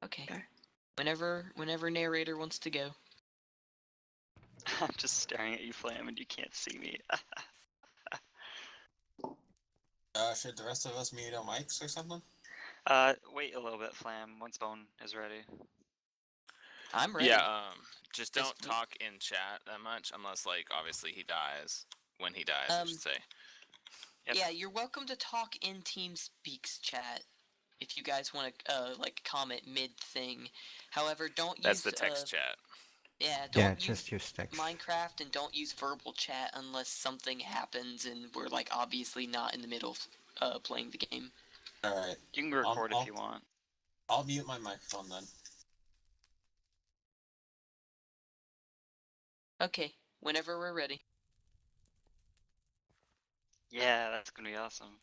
Okay. Okay. Whenever narrator wants to go. I'm just staring at you, Flam, and you can't see me. Should the rest of us mute our mics or something? Wait a little bit, Flam, once Bone is ready. I'm ready. Yeah, just don't Just- talk in chat that much, unless, like, obviously he dies. When he dies, I should say. Yep. Yeah, you're welcome to talk in TeamSpeak's chat if you guys want to, like, comment mid-thing. However, don't That's use... the text chat. Yeah, don't just use text. Minecraft, and don't use verbal chat unless something happens and we're, like, obviously not in the middle of playing the game. Alright. You can record if you want. I'll mute my microphone then. Okay, whenever we're ready. Yeah, that's gonna be awesome.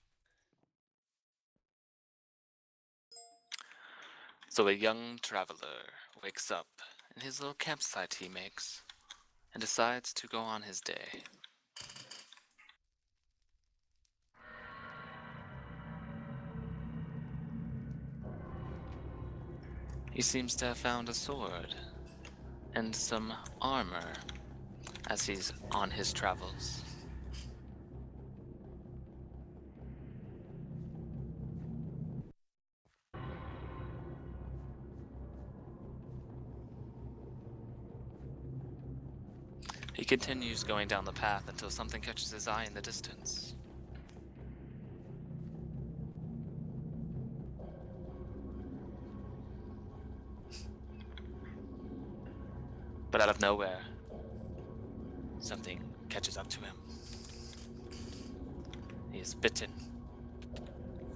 So a young traveler wakes up in his little campsite he makes and decides to go on his day. He seems to have found a sword and some armor as he's on his travels. He continues going down the path until something catches his eye in the distance. But out of nowhere, something catches up to him. He is bitten,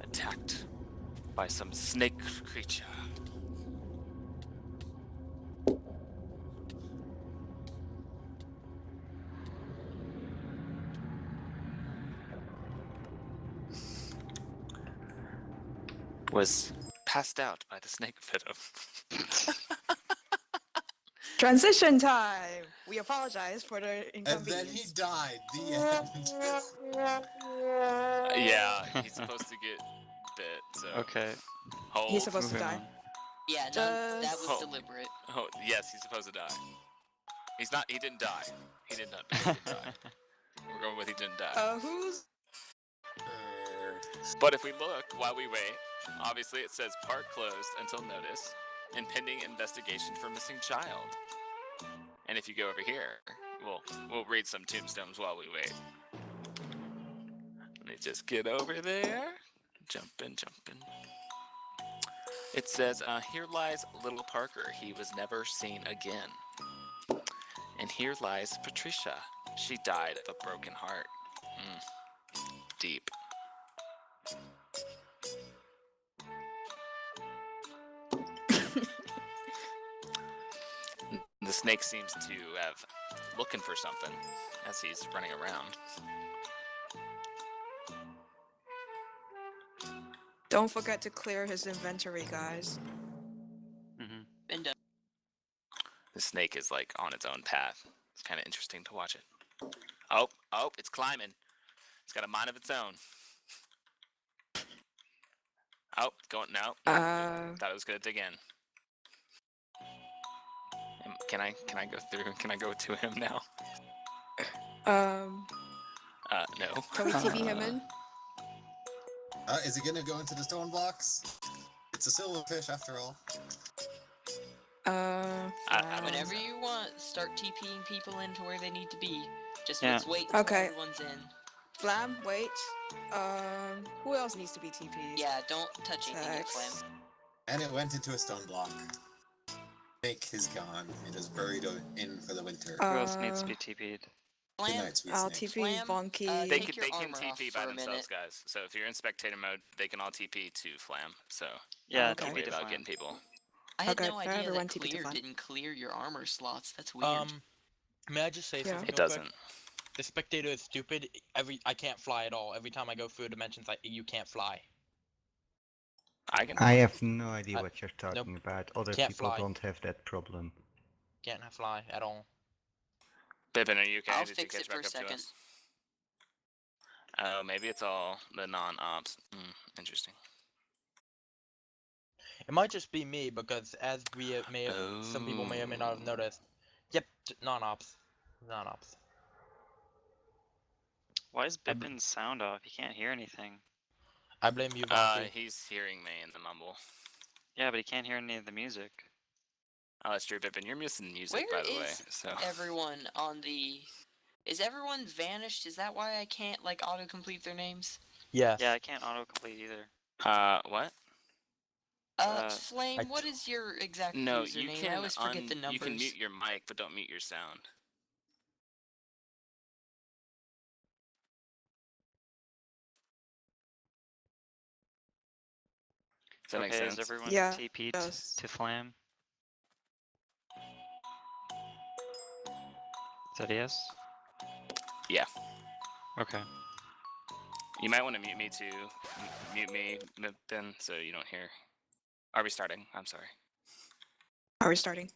attacked by some snake creature. Was passed out by the snake venom. Transition time! We apologize for the And then inconvenience. he died. The end. Yeah, he's supposed to get bit, so... Okay. Hold. He's supposed to moving die. on. Yeah, no, that Just- was Hold. deliberate. Oh, yes, he's supposed to die. He's not, he didn't die. He did not die. We're going with he didn't die. Who's... But if we look while we wait, obviously it says park closed until notice and pending investigation for missing child. And if you go over here, we'll read some tombstones while we wait. Let me just get over there. Jumping. It says, here lies little Parker. He was never seen again. And here lies Patricia. She died of a broken heart. Deep. The snake seems to have looking for something as he's running around. Don't forget to clear his inventory, guys. Mm-hmm. Been done. The snake is like on its own path. It's kind of interesting to watch it. Oh, it's climbing. It's got a mind of its own. Oh, going now. Thought it was gonna dig in. Can I go through? Can I go to him now? No. Can we TV him in? Is he gonna go into the stone blocks? It's a silverfish after all. Whenever you want, start TPing people into where they need to be. Just Yeah. let's wait until Okay. everyone's in. Flam, wait. Who else needs to be TP'd? Yeah, don't touch anything yet, Flam. Text. And it went into a stone block. Snake is gone. It is buried in for the winter. Who else needs to be TP'd? Good Flam, night, sweet I'll snake. TP Flam, Bonky. They Take can your armor TP off by for a themselves, minute. guys. So if you're in spectator mode, they can all TP to Flam. So Yeah, Okay. don't TP worry to about Flam. getting people. I had Okay, no idea everyone that TP to clear Flam. didn't clear your armor slots. That's weird. May I just say Yeah. something? It real doesn't. Quick? The spectator is stupid. I can't fly at all. Every time I go through dimensions, you can't fly. I have no idea I- what you're talking nope. about. Other Can't people fly. don't have that problem. Can't fly at all. Pippin, are you okay? I'll Did fix you it catch for back a up to second. us? Oh, maybe it's all the non-ops. Interesting. It might just be me because as we may have, some people may or may not have noticed. Yep, non-ops. Non-ops. Why is I bl- Bippin's sound off? He can't hear anything. I blame you, Vonky. He's hearing me in the mumble. Yeah, but he can't hear any of the music. Oh, that's true, Bippin. You're missing music, Where by the way. is So everyone on the... Is everyone vanished? Is that why I can't, like, auto-complete their names? Yes. Yeah, I can't autocomplete either. What? Flame, what is your exact No, username? you I can always forget the numbers. you can mute your mic, but don't mute your sound. Does that make Okay, sense? is everyone Yeah, TP'd does. to Flam? Is that a yes? Yeah. Okay. You might want to mute me too. Mute me, Bippin, so you don't hear. Are we starting? I'm sorry. Are we starting?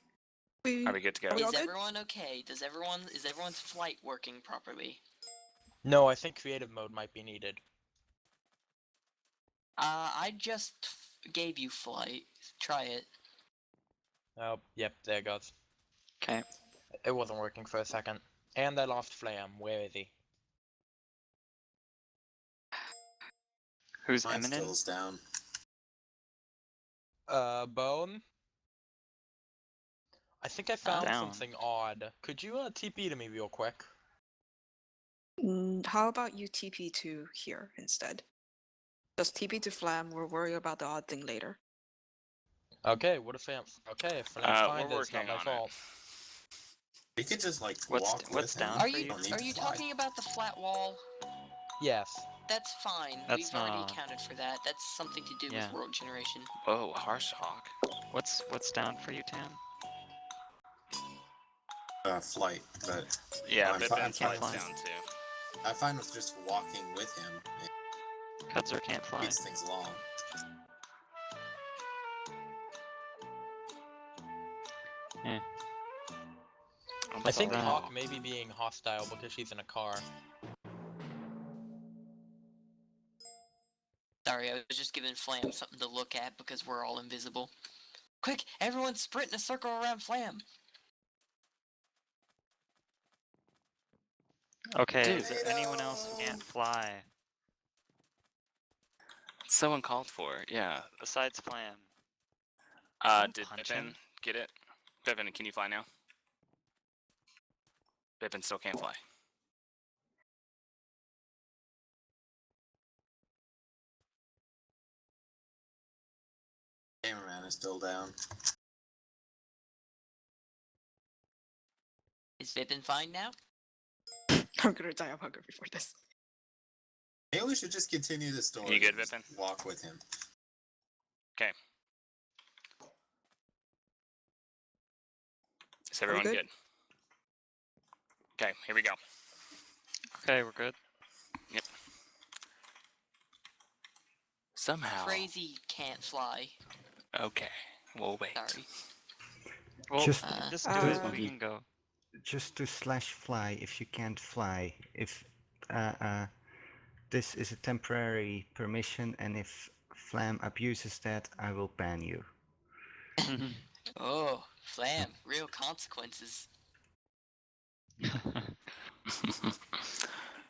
Are we good to go? Are we all Is good? everyone okay? Is everyone's flight working properly? No, I think creative mode might be needed. I just gave you flight. Try it. Oh, yep, there it goes. Okay. It wasn't working for a second. And I lost Flam. Where is he? Who's Mine Eminem? still's down. Bone? I think I found Down. something odd. Could you TP to me real quick? How about you TP to here instead? Just TP to Flam. We'll worry about the odd thing later. Okay, what if Flam? Okay, if Flam's fine, We're it's not working my on fault. You could just like What's walk what's with him. down Are for you you? don't need are to you fly. talking about the flat wall? Yes. That's fine. That's We've already not- accounted for that. That's something to do Yeah. with world generation. Whoa, harsh hawk. What's down for you, Tan? Flight, but Yeah, I'm Bippin's fine. flight's down too. I'm fine with just walking with him. It Cudzer can't fly. speeds things along. Yeah. I think that. Hawk may be being hostile because she's in a car. Sorry, I was just giving Flam something to look at because we're all invisible. Quick, everyone sprint in a circle around Flam. Okay, Dude. is there anyone else who can't fly So uncalled for. Yeah. besides Flam? Did punch Bippin him. get it? Bippin, can you fly now? Bippin still can't fly. Cameraman is still down. Is Bippin fine now? I'm gonna die of hunger before this. Maybe we should just continue the story. You good, and just Bippin? walk with him. Okay. Is everyone good? good? Okay, here we go. Okay, we're good. Somehow. Crazy can't fly. Okay, we'll wait. Sorry. Well, Just- just do it. Uh, We can go. Just to /fly if you can't fly. If this is a temporary permission, and if Flam abuses that, I will ban you. Oh, Flam, real consequences.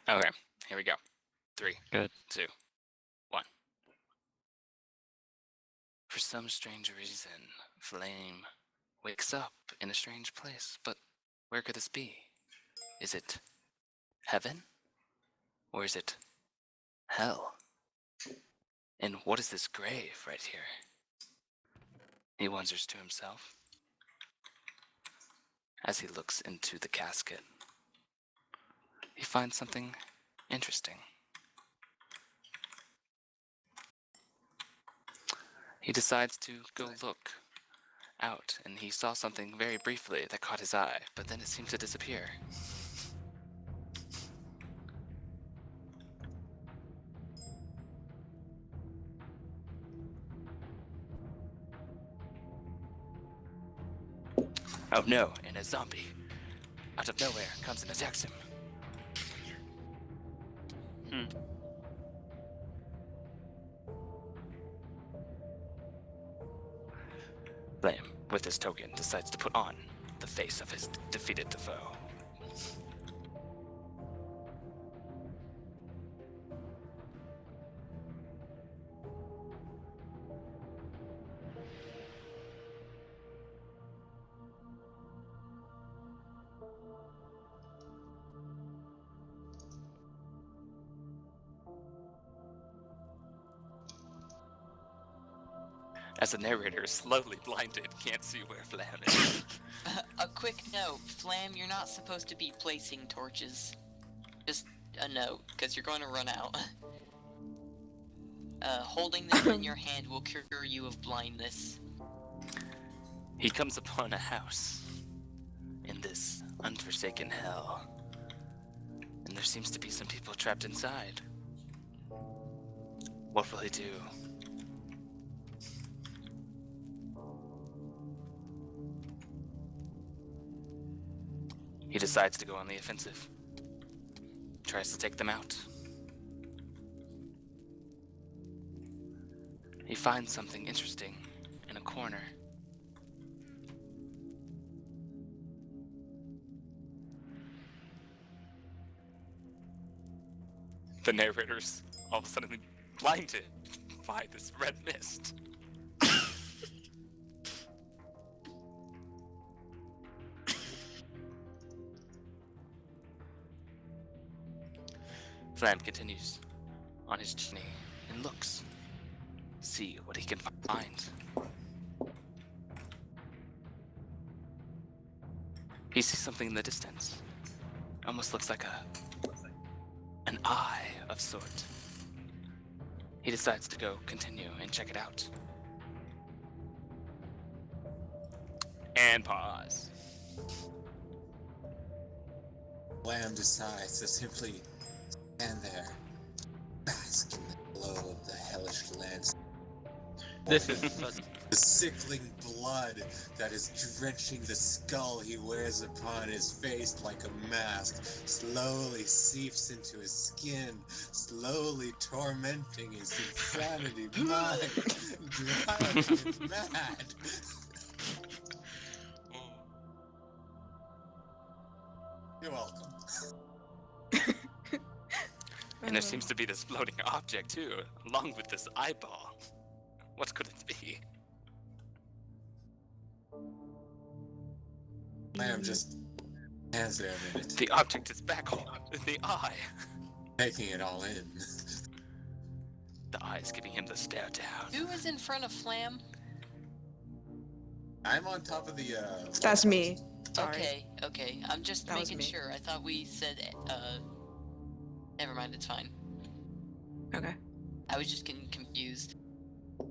Okay, here we go. 3, Good. 2, 1. For some strange reason, Flame wakes up in a strange place, but where could this be? Is it heaven? Or is it hell? And what is this grave right here? He wonders to himself as he looks into the casket. He finds something interesting. He decides to go look out, and he saw something very briefly that caught his eye, but then it seemed to disappear. Oh no, and a zombie out of nowhere comes and attacks him. with this token, decides to put on the face of his defeated foe. As the narrator is slowly blinded, can't see where Flam is. A quick note, Flam, you're not supposed to be placing torches. Just a note, because you're going to run out. Holding them in your hand will cure you of blindness. He comes upon a house in this unforsaken hell, and there seems to be some people trapped inside. What will he do? He decides to go on the offensive. Tries to take them out. He finds something interesting in a corner. The narrator's all of a sudden blinded by this red mist. Flam continues on his journey and looks, see what he can find. He sees something in the distance. Almost looks like an eye of sort. He decides to go continue and check it out. And pause. Lamb decides to simply stand there, bask in the glow of the hellish landscape. This is such... The sickling blood that is drenching the skull he wears upon his face like a mask slowly seeps into his skin, slowly tormenting his insanity mind, driving him mad. You're welcome. And there seems to be this floating object too, along with this eyeball. What could it be? Lamb just stands there a minute, The object is back home. The eye. taking it all in. The eye is giving him the stare down. Who is in front of Flam? I'm on top of the, That's me. Sorry. Okay. I'm just That was making me. sure. I thought we said, never mind, it's fine. Okay. I was just getting confused.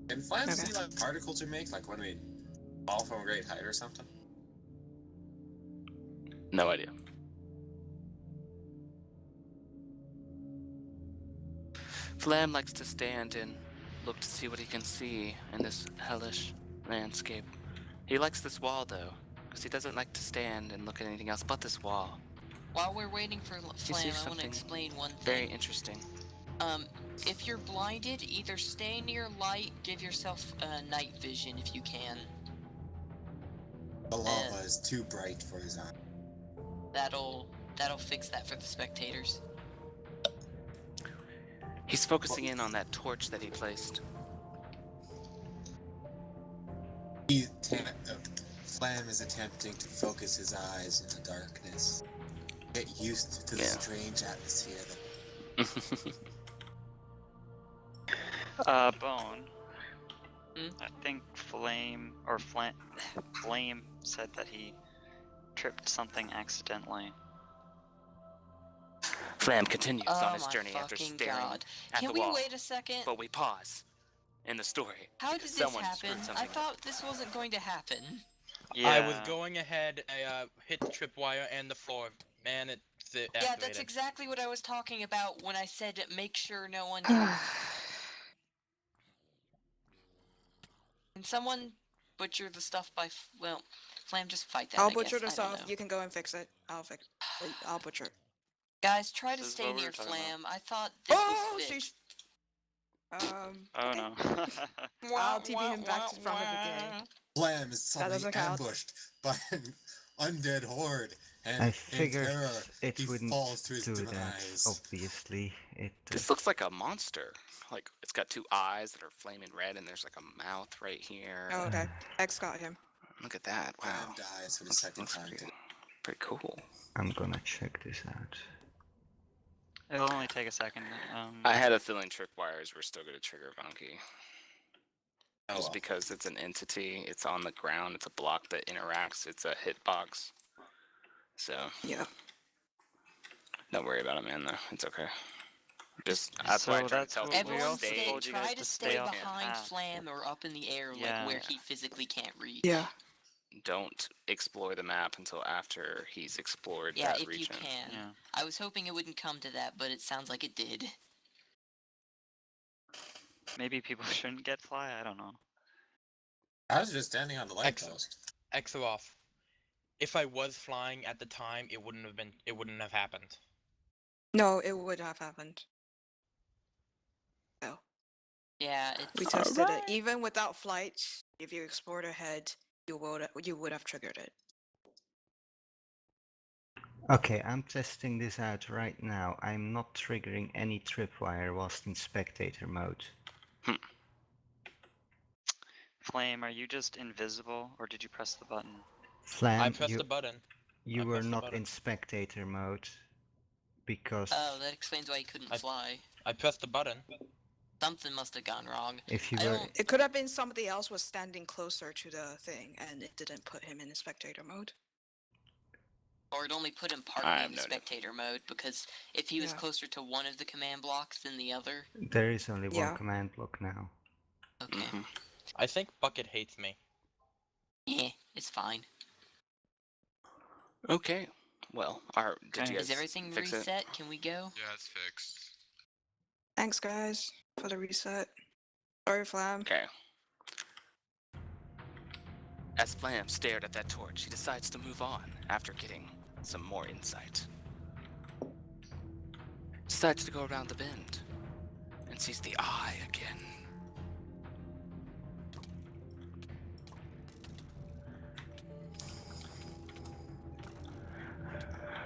Can Flam Okay. see, like, particles we make, like when we fall from a great height or something? No idea. Flam likes to stand and look to see what he can see in this hellish landscape. He likes this wall though, because he doesn't like to stand and look at anything else but this wall. While we're waiting for Flam, sees I want something to explain one Very thing. interesting. If you're blinded, either stay near light, give yourself night vision if you can. The lava is too bright for his eye. That'll fix that for the spectators. He's focusing in on that torch that he placed. Flam is attempting to focus his eyes in the darkness. Get used to the Yeah. strange atmosphere that Bone. Hmm? I think Flame said that he tripped something accidentally. Flam continues Oh on his my journey after fucking staring god. at Can the we wall. wait a second? But we pause in the story. How did because this someone happen? screwed I something up. thought this wasn't going to happen. Yeah. I was going ahead, I hit the tripwire and the floor. Man, it's activated. Yeah, that's exactly what I was talking about when I said make sure no one... Can someone butcher the stuff by... Well, Flam, just fight that, I'll I butcher guess. this I don't off. know. You can go and fix it. I'll butcher. Guys, try to This is stay what we near were talking about. Flam. I thought this Oh, was fixed. sheesh. Oh okay. no. I'll TP him back to from the beginning. Flam is suddenly doesn't count. ambushed by an undead horde, and I in figured terror, it he wouldn't falls to his do that. demise. Obviously, it. This looks like a monster. Like it's got two eyes that are flaming red, and there's like a mouth right here. Oh, okay. X got him. Look at that! Wow, Flam dies for the second time. pretty cool. I'm gonna check this out. It'll only take a second. I had a feeling tripwires were still going to trigger Bunky. Oh, Just well. because it's an entity, it's on the ground, it's a block that interacts, it's a hitbox. So, Yeah. don't worry about it, man, though. It's okay. Just, that's why I So try to that's tell what people we Everyone also stay, told you guys try to to stay stay off the behind path. Flam or up in the air, Yeah. like where he physically can't reach. Yeah. don't explore the map until after he's explored Yeah, that if region. you can. Yeah. I was hoping it wouldn't come to that, but it sounds like it did. Maybe people shouldn't get fly. I don't know. I was just standing on the lamppost. Exo off. If I was flying at the time, it wouldn't have happened. No, it would have happened. No. Yeah, We it's tested it. Even without flight, if you explored ahead, you would have triggered it. Okay, I'm testing this out right now. I'm not triggering any tripwire whilst in spectator mode. Flame, are you just invisible, or did you press the button? Flam, I pressed the button. you I were pressed the not button. in spectator mode because oh, that explains why he couldn't fly. I pressed the button. Something must have gone wrong. if you I were don't- It could have been somebody else was standing closer to the thing, and it didn't put him in the spectator mode. Or it only put him I partly have in the no idea. spectator mode, because if he was Yeah. closer to one of the command blocks than the other... there is only one Yeah. command block now. Okay. Mhm. I think Bucket hates me. Yeah, it's fine. Okay. Well, did Okay. you guys Is everything fix it? reset? Can we go? Yeah, it's fixed. Thanks, guys, for the reset. Sorry, Flam. Okay. As Flam stared at that torch, he decides to move on after getting some more insight. Decides to go around the bend and sees the eye again.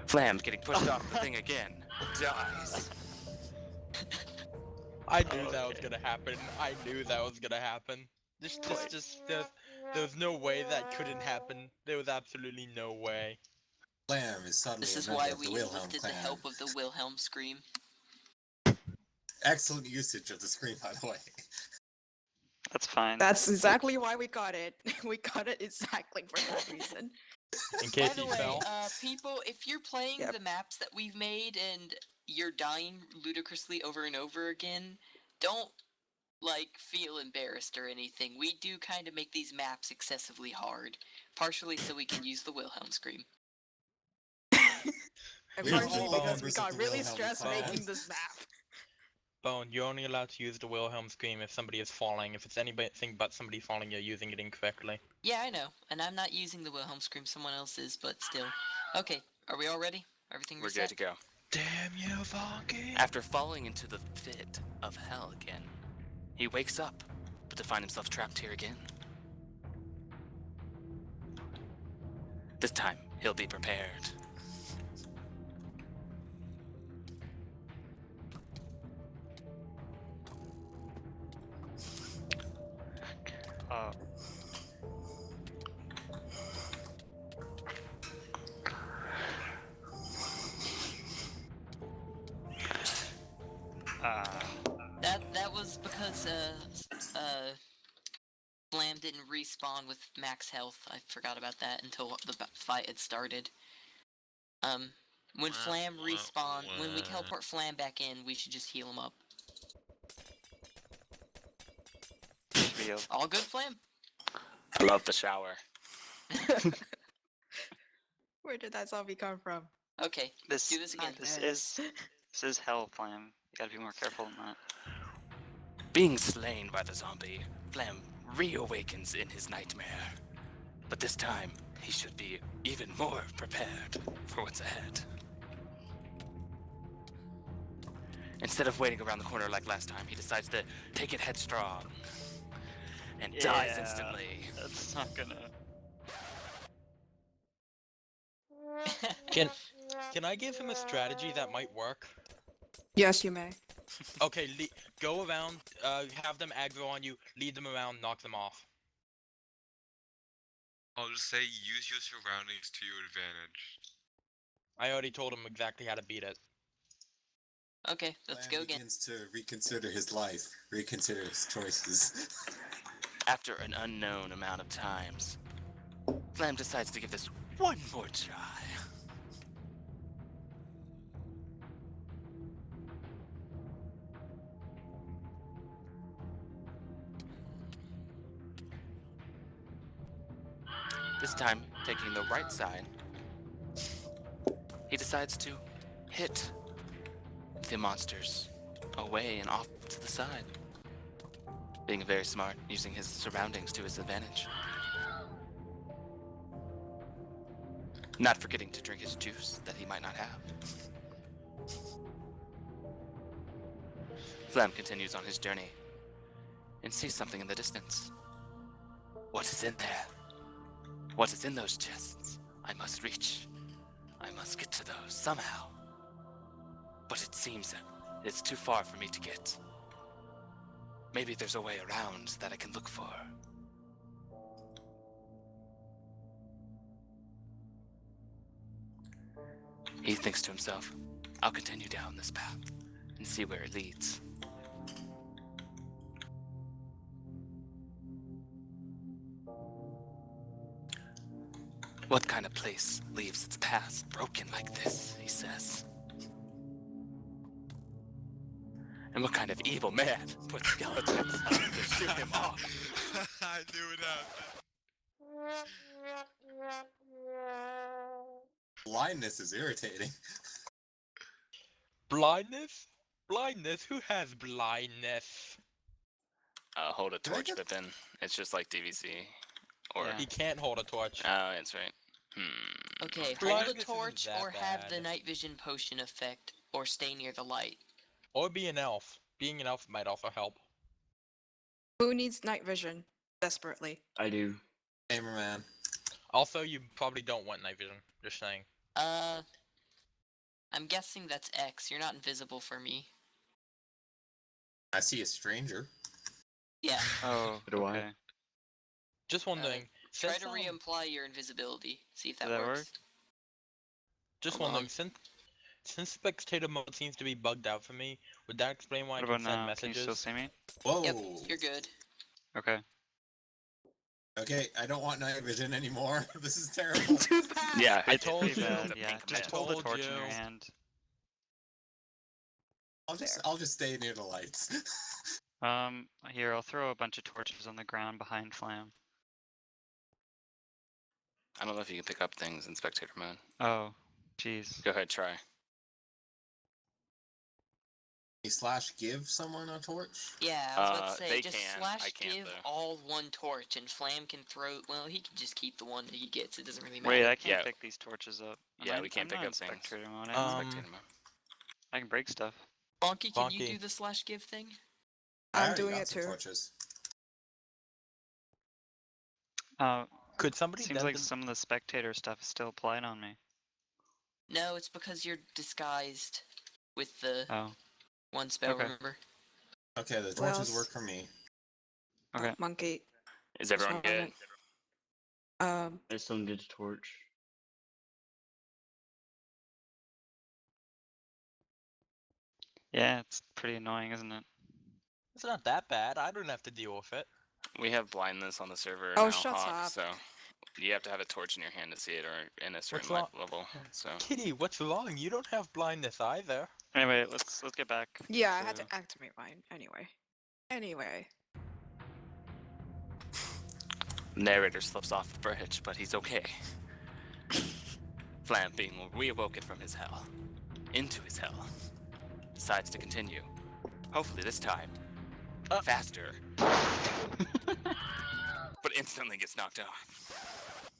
Flam getting pushed off the thing again. Dies. I knew that was gonna happen. I knew that was gonna happen. There's no way that couldn't happen. There was absolutely no way. Flam is suddenly This is a member why of we the Wilhelm enlisted the clan. help of the Wilhelm Scream. Excellent usage of the screen, by the way. That's fine. That's exactly why we got it. We got it exactly for that reason. In By case the you way, fell. people, if you're playing Yep. the maps that we've made and you're dying ludicrously over and over again, don't, like, feel embarrassed or anything. We do kind of make these maps excessively hard, partially so we can use the Wilhelm Scream. And We're partially all because we members got of the really Wilhelm stressed clan. making this map. Bone, you're only allowed to use the Wilhelm Scream if somebody is falling. If it's anything but somebody falling, you're using it incorrectly. Yeah, I know, and I'm not using the Wilhelm Scream, someone else is, but still. Okay, are we all ready? Everything We're reset? good to go. Damn you, Funky! After falling into the pit of hell again, he wakes up, but to find himself trapped here again. This time, he'll be prepared. Uh, That was because Flam didn't respawn with max health. I forgot about that until the fight had started. When Flam respawn, when we teleport Flam back in, we should just heal him up. real. All good, Flam? I love the shower. Where did that zombie come from? Okay, This do this again. this is hell, Flam. You gotta be more careful than that. Being slain by the zombie, Flam reawakens in his nightmare. But this time, he should be even more prepared for what's ahead. Instead of waiting around the corner like last time, he decides to take it headstrong. and dies Yeah. instantly. That's not gonna. Can I give him a strategy that might work? Yes, you may. Okay, go around, have them aggro on you, lead them around, knock them off. I'll just say use your surroundings to your advantage. I already told him exactly how to beat it. Okay, let's Flam go again. begins to reconsider his life, reconsider his choices. After an unknown amount of times, Flam decides to give this one more try. This time, taking the right side, he decides to hit the monsters away and off to the side. Being very smart, using his surroundings to his advantage. Not forgetting to drink his juice that he might not have. Flam continues on his journey and sees something in the distance. What is in there? What is in those chests? I must reach. I must get to those somehow. But it seems it's too far for me to get. Maybe there's a way around that I can look for. He thinks to himself, I'll continue down this path and see where it leads. What kind of place leaves its past broken like this, he says. And what kind of evil man puts skeletons to shoot him off? I knew it happened. Blindness is irritating. Blindness? Blindness? Who has blindness? Hold a Did I torch, get- Pippin. It's just like DVC. Or, Yeah. He can't hold a torch. oh, that's right. Okay, hold Blindness a isn't torch that or have the bad. night vision potion effect, or stay near the light. Or be an elf. Being an elf might also help. Who needs night vision desperately? I do. Gamer man. Also, you probably don't want night vision. Just saying. I'm guessing that's X. You're not invisible for me. I see a stranger. Yeah. Oh, So do I. okay. Just one thing. Try Since, to re-apply your invisibility. See if that Does that works. work? Just Hold one on. thing. Since spectator mode seems to be bugged out for me, would that explain why What I can about send now? Can you messages? still see me? Whoa. Yep, you're good. Okay. Okay, I don't want night vision anymore. This is terrible. Too bad. Yeah, I it told is you. the Yeah, pink just mist. hold a told torch in your you. hand. I'll just stay near the lights. Here, I'll throw a bunch of torches on the ground behind Flam. I don't know if you can pick up things in spectator mode. Oh, jeez. Go ahead, try. Slash give someone a torch? Yeah, I was about to say, they just can. slash I can't, give though. all one torch, and Flam can throw. Well, he can just keep the one that he gets. It doesn't really matter. Wait, I can't Yeah. pick these torches up. Yeah, we can't I'm pick not up in things. spectator mode. Spectator mode. I can break stuff. Bonky, can you Bonky. do the slash give thing? I I'm already doing got it some too. torches. Could somebody Seems then like den- some of the spectator stuff is still applied on me. No, it's because you're disguised with the Oh, one spell, Okay. remember? Okay, the Well, torches s- work for me. okay. Monkey. Is everyone Just good? one I still need a torch. Yeah, it's pretty annoying, isn't it? It's not that bad. I don't have to deal with it. We have blindness on the server Oh, now, shut Hawk, up. so you have to have a torch in your hand to see it, or in a certain wrong? life level. So Kitty, what's wrong? You don't have blindness either. Anyway, let's get back. Yeah, I had to activate mine anyway. Anyway. narrator slips off the bridge, but he's okay. Flam, being reawoken from his hell, into his hell, decides to continue. Hopefully this time, faster. But instantly gets knocked off.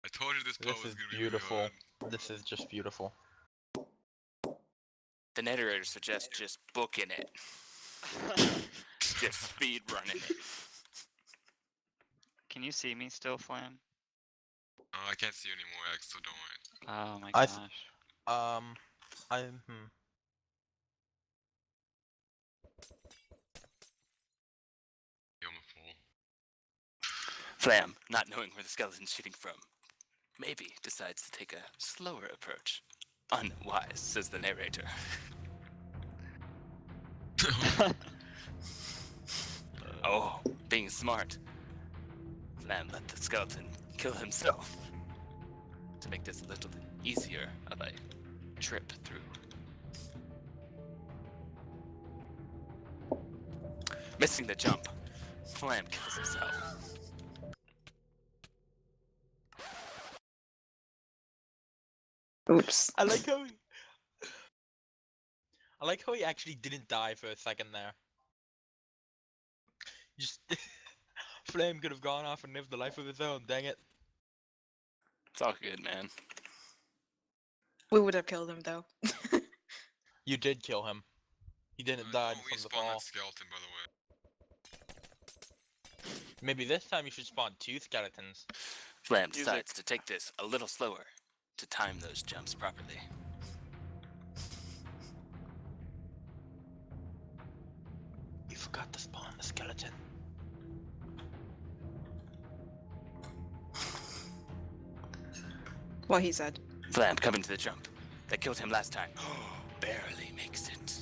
I told you this part This was is gonna be beautiful. really This is just beautiful. The narrator suggests just booking it. Just speed running it. Can you see me still, Flam? Oh, I can't see you anymore, Alex, so don't worry. Oh my I gosh. th- You're on the full. Flam, not knowing where the skeleton's shooting from, maybe decides to take a slower approach. Unwise, says the narrator. Oh, being smart. Flam let the skeleton kill himself to make this a little easier of a trip through. Missing the jump, Flam kills himself. Oops. I like how he actually didn't die for a second there. Just Flame could have gone off and lived the life of his own. Dang it. It's all good, man. We would have killed him though. You did kill him. He didn't die Don't from the respawn fall. that skeleton, by the way. Maybe this time you should spawn 2 skeletons. Flam Music. decides to take this a little slower to time those jumps properly. You forgot to spawn the skeleton. What he said. Flam coming to the jump that killed him last time. Barely makes it.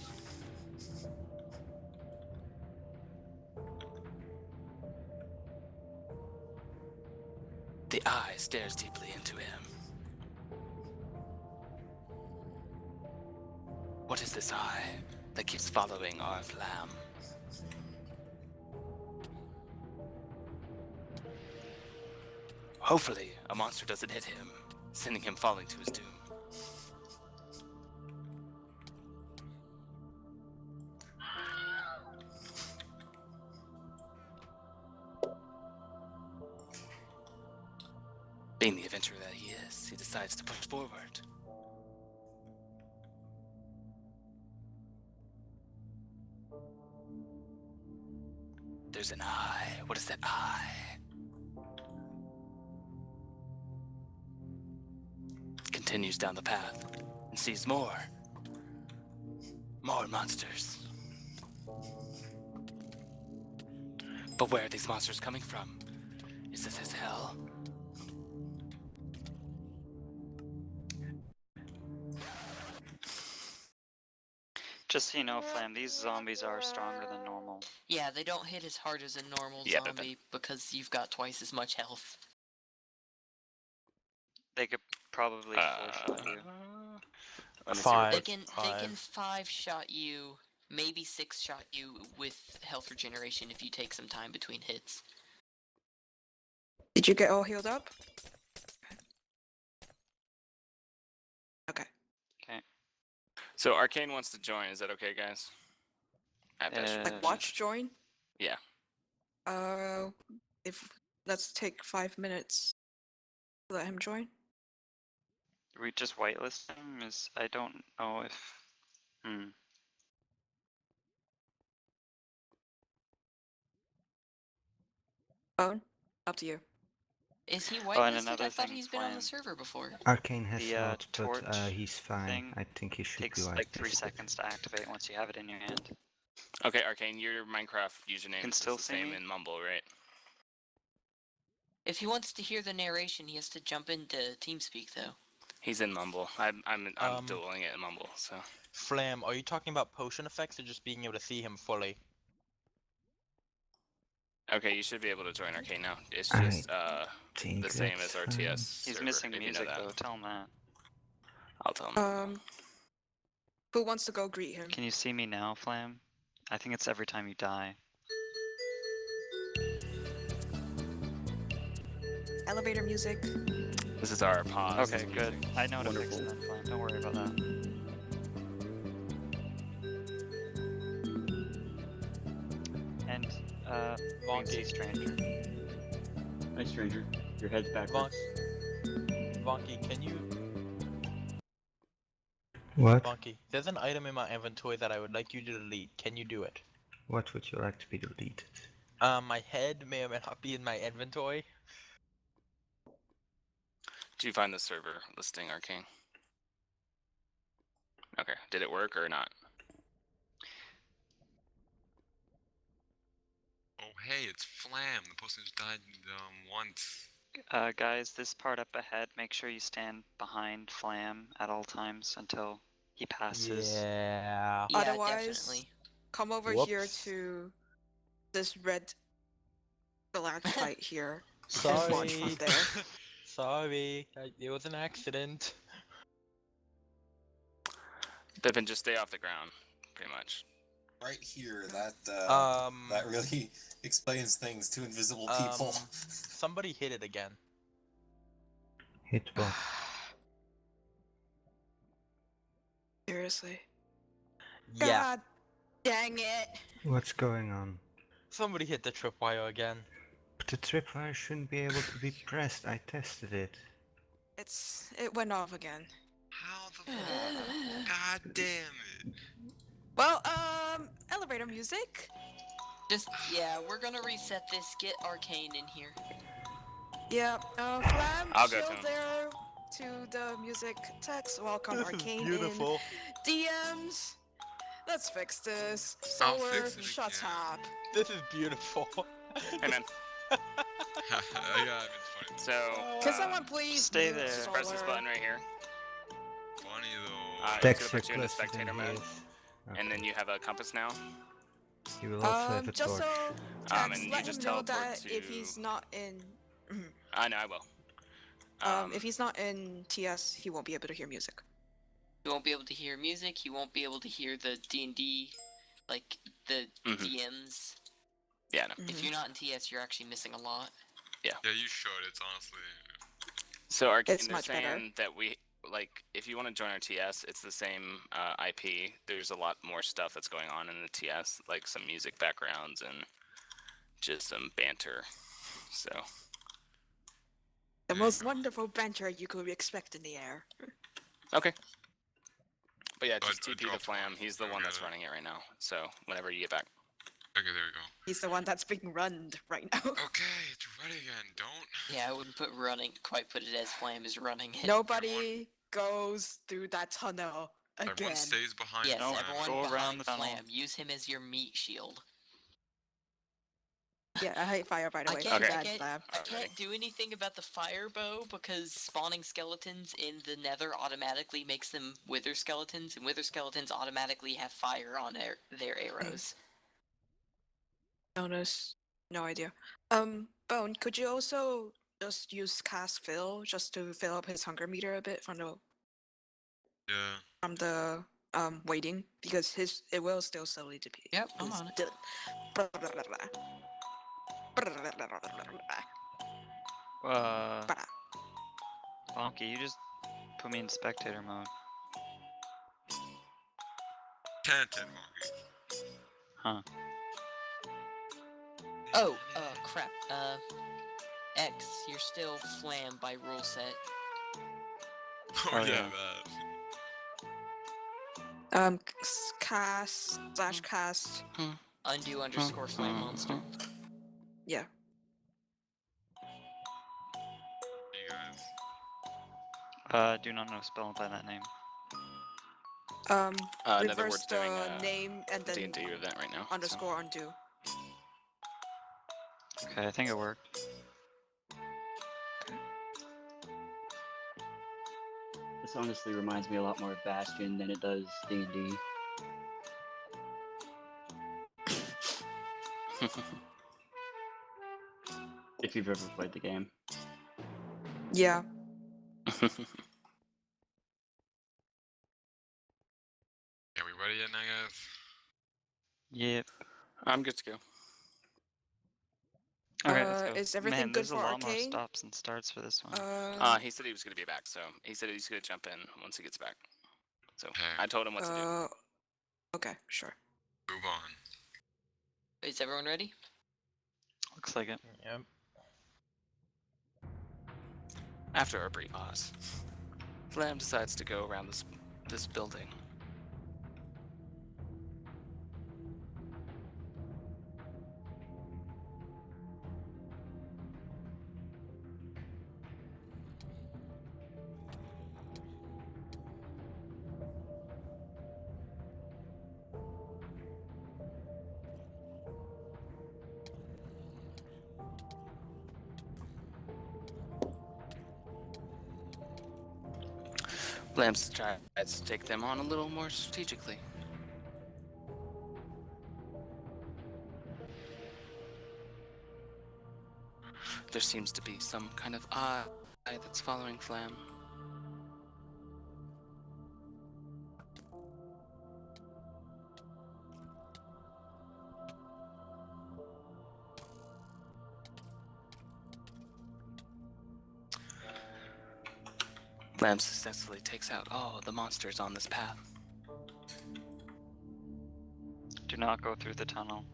The eye stares deeply into him. What is this eye that keeps following our Flam? Hopefully, a monster doesn't hit him, sending him falling to his doom. Being the adventurer that he is, he decides to push forward. There's an eye. What is that eye? Continues down the path and sees more. More monsters. But where are these monsters coming from? Is this his hell? Just so you know, Flam, these zombies are stronger than normal. Yeah, they don't hit as hard as a normal Yeah, zombie because you've got twice as much health. They could probably four-shot you. Let me see Five. real They quick. can 5-shot you, maybe 6-shot you with health regeneration if you take some time between hits. Did you get all healed up? Okay. Okay. So Arcane wants to join. Is that okay, guys? At that shit. Like watch join? Yeah. If let's take 5 minutes. Let him join. We just whitelist him? I don't know if... Bone? Up to you. Is he and whitelisted? another I thought thing, he's been on the Flam. server before. Arcane has The, not, but torch he's fine. thing I think he should Takes be like 3 whitelisted. seconds to activate once you have it in your hand. Okay, Arcane, your Minecraft username Can is still the see same me? in Mumble, right? If he wants to hear the narration, he has to jump into TeamSpeak, though. He's in Mumble. I'm dueling it in Mumble, so. Flam, are you talking about potion effects or just being able to see him fully? Okay, you should be able to join Arcane now. It's I just think the same that's as RTS. He's server, missing if you know music that. though, tell him that. I'll tell him. Who wants to go greet him? Can you see me now, Flam? I think it's every time you die. Elevator music. This is our pause. Okay, good. I know to fix it then, Flam. Don't worry about that. And, Wonky. Stranger. Hi, stranger. Your head's backwards. Bonky, can you... What? Bonky, there's an item in my inventory that I would like you to delete. Can you do it? What would you like to be deleted? My head may or may not be in my inventory. Did you find the server listing, Arcane? Okay. Did it work or not? Oh, hey, it's Flam, the person who's died once. Guys, this part up ahead, make sure you stand behind Flam at all times until he passes. Yeah. Yeah, Otherwise, definitely. come over here Whoops. to this red stalactite here. And watch from Sorry. there. Sorry. It was an accident. Pippin, just stay off the ground, pretty much. Right here, that Um. really explains things to invisible people. Somebody hit it again. Hit what? Seriously. Yeah. God dang it. What's going on? Somebody hit the tripwire again. But the tripwire shouldn't be able to be pressed. I tested it. It went off again. How the fuck? God damn it. Well, elevator music. Just, yeah, we're gonna reset this. Get Arcane in here. Yeah, Flam, I'll go chill to him. there to the music text. Welcome This Arcane is beautiful. in DMs. Let's fix this. I'll Solar, fix it shut again. up. This is beautiful. Hey, man. Yeah, it's funny. So, Can someone please Stay mute there. just press this Solar? button right here. Funny though. It's gonna Dexter put you in the closer than spectator he mode, is. and then you have a compass now. You will also have a Just torch. so text, and you let just him know teleport that if to- he's not in, I know, I will. if he's not in TS, he won't be able to hear music. You won't be able to hear music. You won't be able to hear the D&D, like the Mhm. DMs. Yeah, no. If you're not in TS, you're actually missing a lot. Yeah, you should. It's honestly. So Arcane, It's they're much better. saying that if you want to join our TS, it's the same IP. There's a lot more stuff that's going on in the TS, like some music backgrounds and just some banter. So, The most wonderful banter you could expect in the air. okay. But yeah, just I TP the dropped Flam. one. He's the There we one go. that's running it right now. So whenever you get back. Okay, there we go. He's the one that's being run right now. Okay, it's ready again. Don't. Yeah, I wouldn't quite put it as Flam is running it. Nobody goes through that tunnel again. Everyone stays behind. Yes, No, everyone go around behind the tunnel. Flam. Use him as your meat shield. Yeah, I hate fire by the I way. can't, Okay. Bad I can't, lab. I can't do anything about the fire bow because spawning skeletons in the nether automatically makes them wither skeletons, and wither skeletons automatically have fire on their arrows. Notice. No idea. Bone, could you also just use cast fill just to fill up his hunger meter a bit from the Yeah. waiting? Because it will still slowly deplete. Yep, I'm on it. Bonky, you just put me in spectator mode. 10 monkey. Huh. Oh, crap. X, you're still Flam by rule set. Oh, Oh, yeah, yeah. that. Cast / cast. Undo _ flammonster. Yeah. You guys. Do not know spell by that name. Netherward's Reverse the doing name and then D&D event right now. underscore undo. Okay, I think it worked. This honestly reminds me a lot more of Bastion than it does D&D. If you've ever played the game. Yeah. Yeah, we ready yet, now, guys? Yep. I'm good to go. Okay, let's go. Is everything Man, good there's for a lot more Arcane? stops and starts for this one. He said he was gonna be back, so he said he's gonna jump in once he gets back. So Okay. I told him what to do. Okay, sure. Move on. Is everyone ready? Looks like it. Yep. After a brief pause, Flam decides to go around this building. Lamps tries to take them on a little more strategically. There seems to be some kind of eye that's following Flam. Lamb successfully takes out all the monsters on this path. Do not go through the tunnel.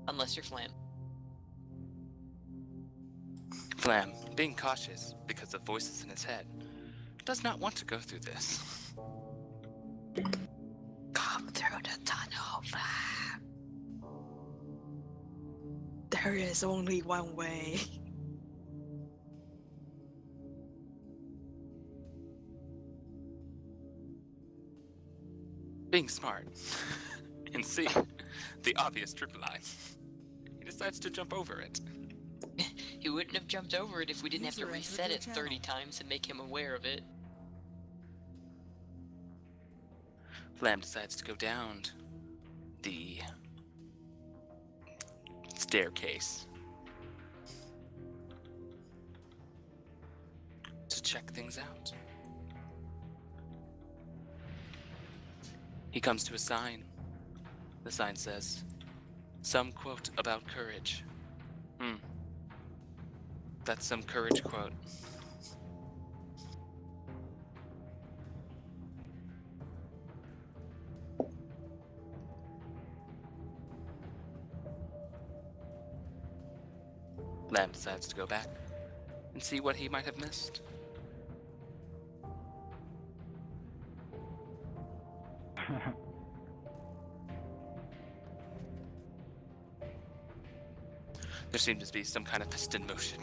Unless you're Flam. Flam, being cautious because of voices in his head, does not want to go through this. Come through the tunnel, Flam. There is only one way. Being smart and see the obvious trip line, he decides to jump over it. He wouldn't have jumped over it if we didn't have to reset it 30 times and make him aware of it. Flam decides to go down the staircase to check things out. He comes to a sign. The sign says, some quote about courage. That's some courage quote. Lamb decides to go back and see what he might have missed. There seems to be some kind of piston motion.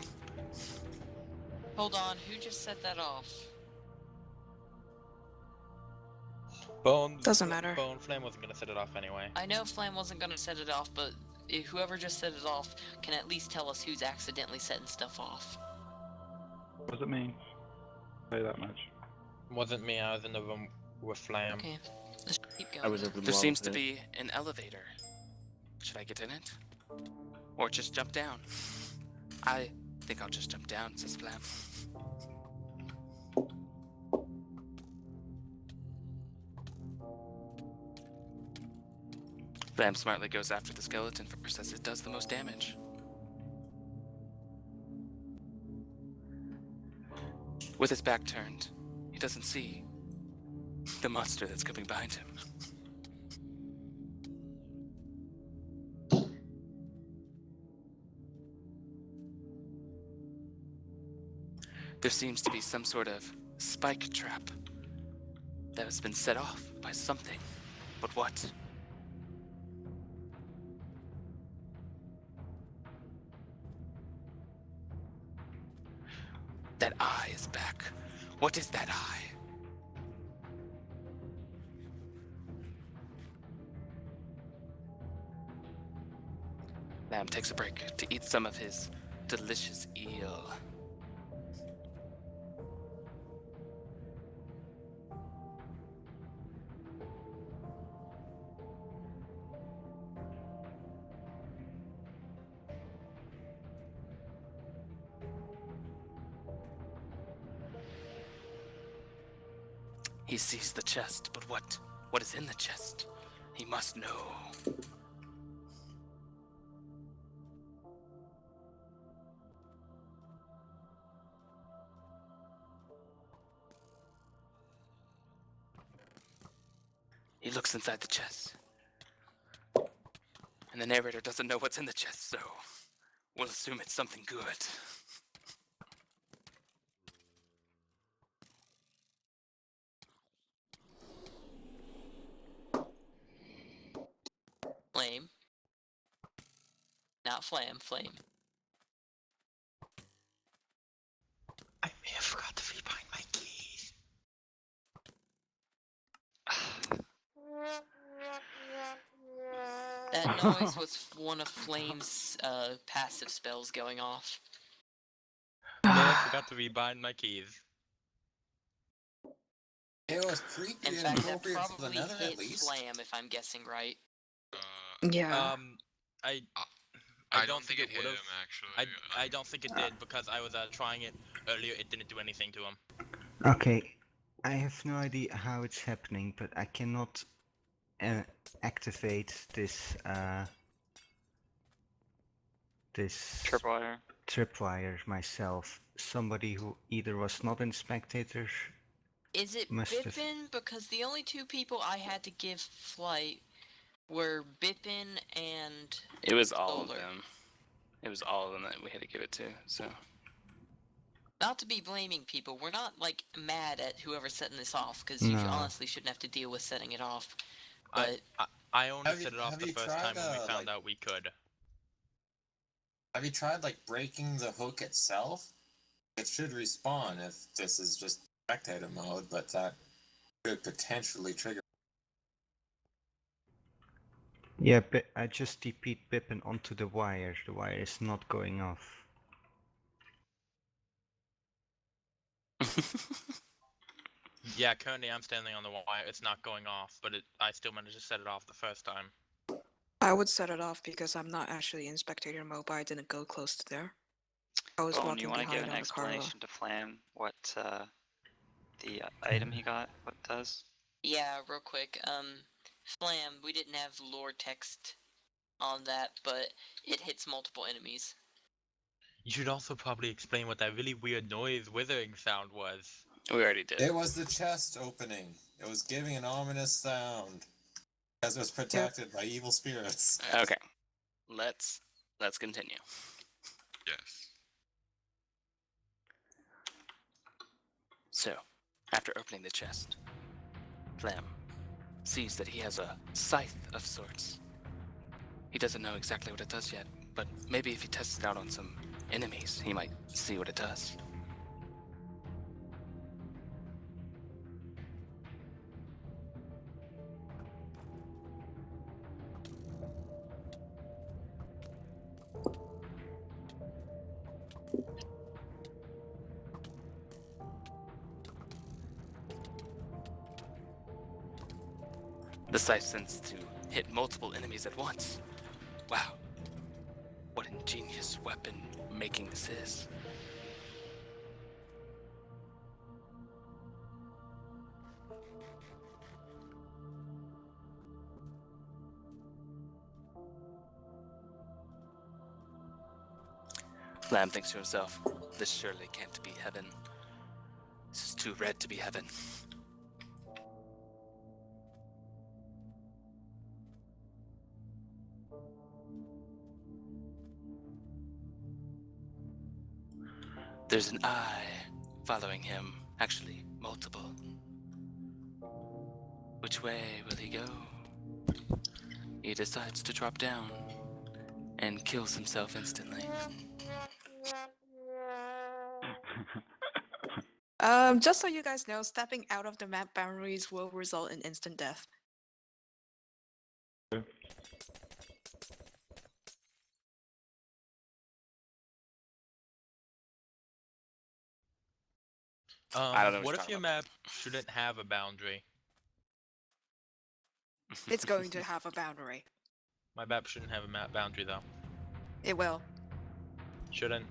Hold on, who just set that off? Doesn't matter. Bone Flame wasn't gonna set it off anyway. I know Flam wasn't gonna set it off, but whoever just set it off can at least tell us who's accidentally setting stuff off. What does it mean? Say that much. Wasn't me, I was in the room with Flam. Okay, let's keep going. I was over the There wall seems with to it. be an elevator. Should I get in it? Or just jump down? I think I'll just jump down, says Flam. Flam smartly goes after the skeleton first as it does the most damage. With his back turned, he doesn't see the monster that's coming behind him. There seems to be some sort of spike trap that has been set off by something. But what? That eye is back. What is that eye? Lamb takes a break to eat some of his delicious eel. He sees the chest, but what is in the chest? He must know. He looks inside the chest. And the narrator doesn't know what's in the chest, so we'll assume it's something good. Flame. Not Flam, Flame. I may have forgot to rebind my keys. That noise was one of Flame's passive spells going off. I may have forgot to rebind my keys. It was creepy In and fact, that appropriate for the probably nether, hit at least. Flam, if I'm guessing right. Yeah. I I don't think it hit would have. him actually. I don't think it did because I was trying it earlier. It didn't do anything to him. Okay, I have no idea how it's happening, but I cannot activate this Tripwire. tripwire myself. Somebody who either was not in spectators. Is it Must have- Bippin? Because the only two people I had to give flight were Bippin and It was all Solar. of them. It was all of them that we had to give it to. So Not to be blaming people, we're not like mad at whoever's setting this off, because you No. honestly shouldn't have to deal with setting it off. But I only Have you- set it off have the you first tried, time when we found like- out we could. Have you tried like breaking the hook itself? It should respawn if this is just spectator mode, but that could potentially trigger. Yeah, but I just TP'd Pippin onto the wire. The wire is not going off. Yeah, currently I'm standing on the wire. It's not going off, but I still managed to set it off the first time. I would set it off because I'm not actually in spectator mode, but I didn't go close to there. I was Bone, walking you want to behind give an on the Carla. explanation to Flam what the item he got, what it does? yeah, real quick, Flam, we didn't have lore text on that, but it hits multiple enemies. You should also probably explain what that really weird noise withering sound was. we already did. It was the chest opening. It was giving an ominous sound. Because it was protected by evil spirits. Okay. Let's continue. Yes. So, after opening the chest, Flam sees that he has a scythe of sorts. He doesn't know exactly what it does yet, but maybe if he tests it out on some enemies, he might see what it does. The scythe sends to hit multiple enemies at once. Wow. What ingenious weapon making this is. Lamb thinks to himself, this surely can't be heaven. This is too red to be heaven. There's an eye following him, actually multiple. Which way will he go? He decides to drop down and kills himself instantly. Just so you guys know, stepping out of the map boundaries will result in instant death. I don't know what What you're if your talking map shouldn't have a boundary? It's going to have a boundary. My map shouldn't have a map boundary though. It will. Shouldn't.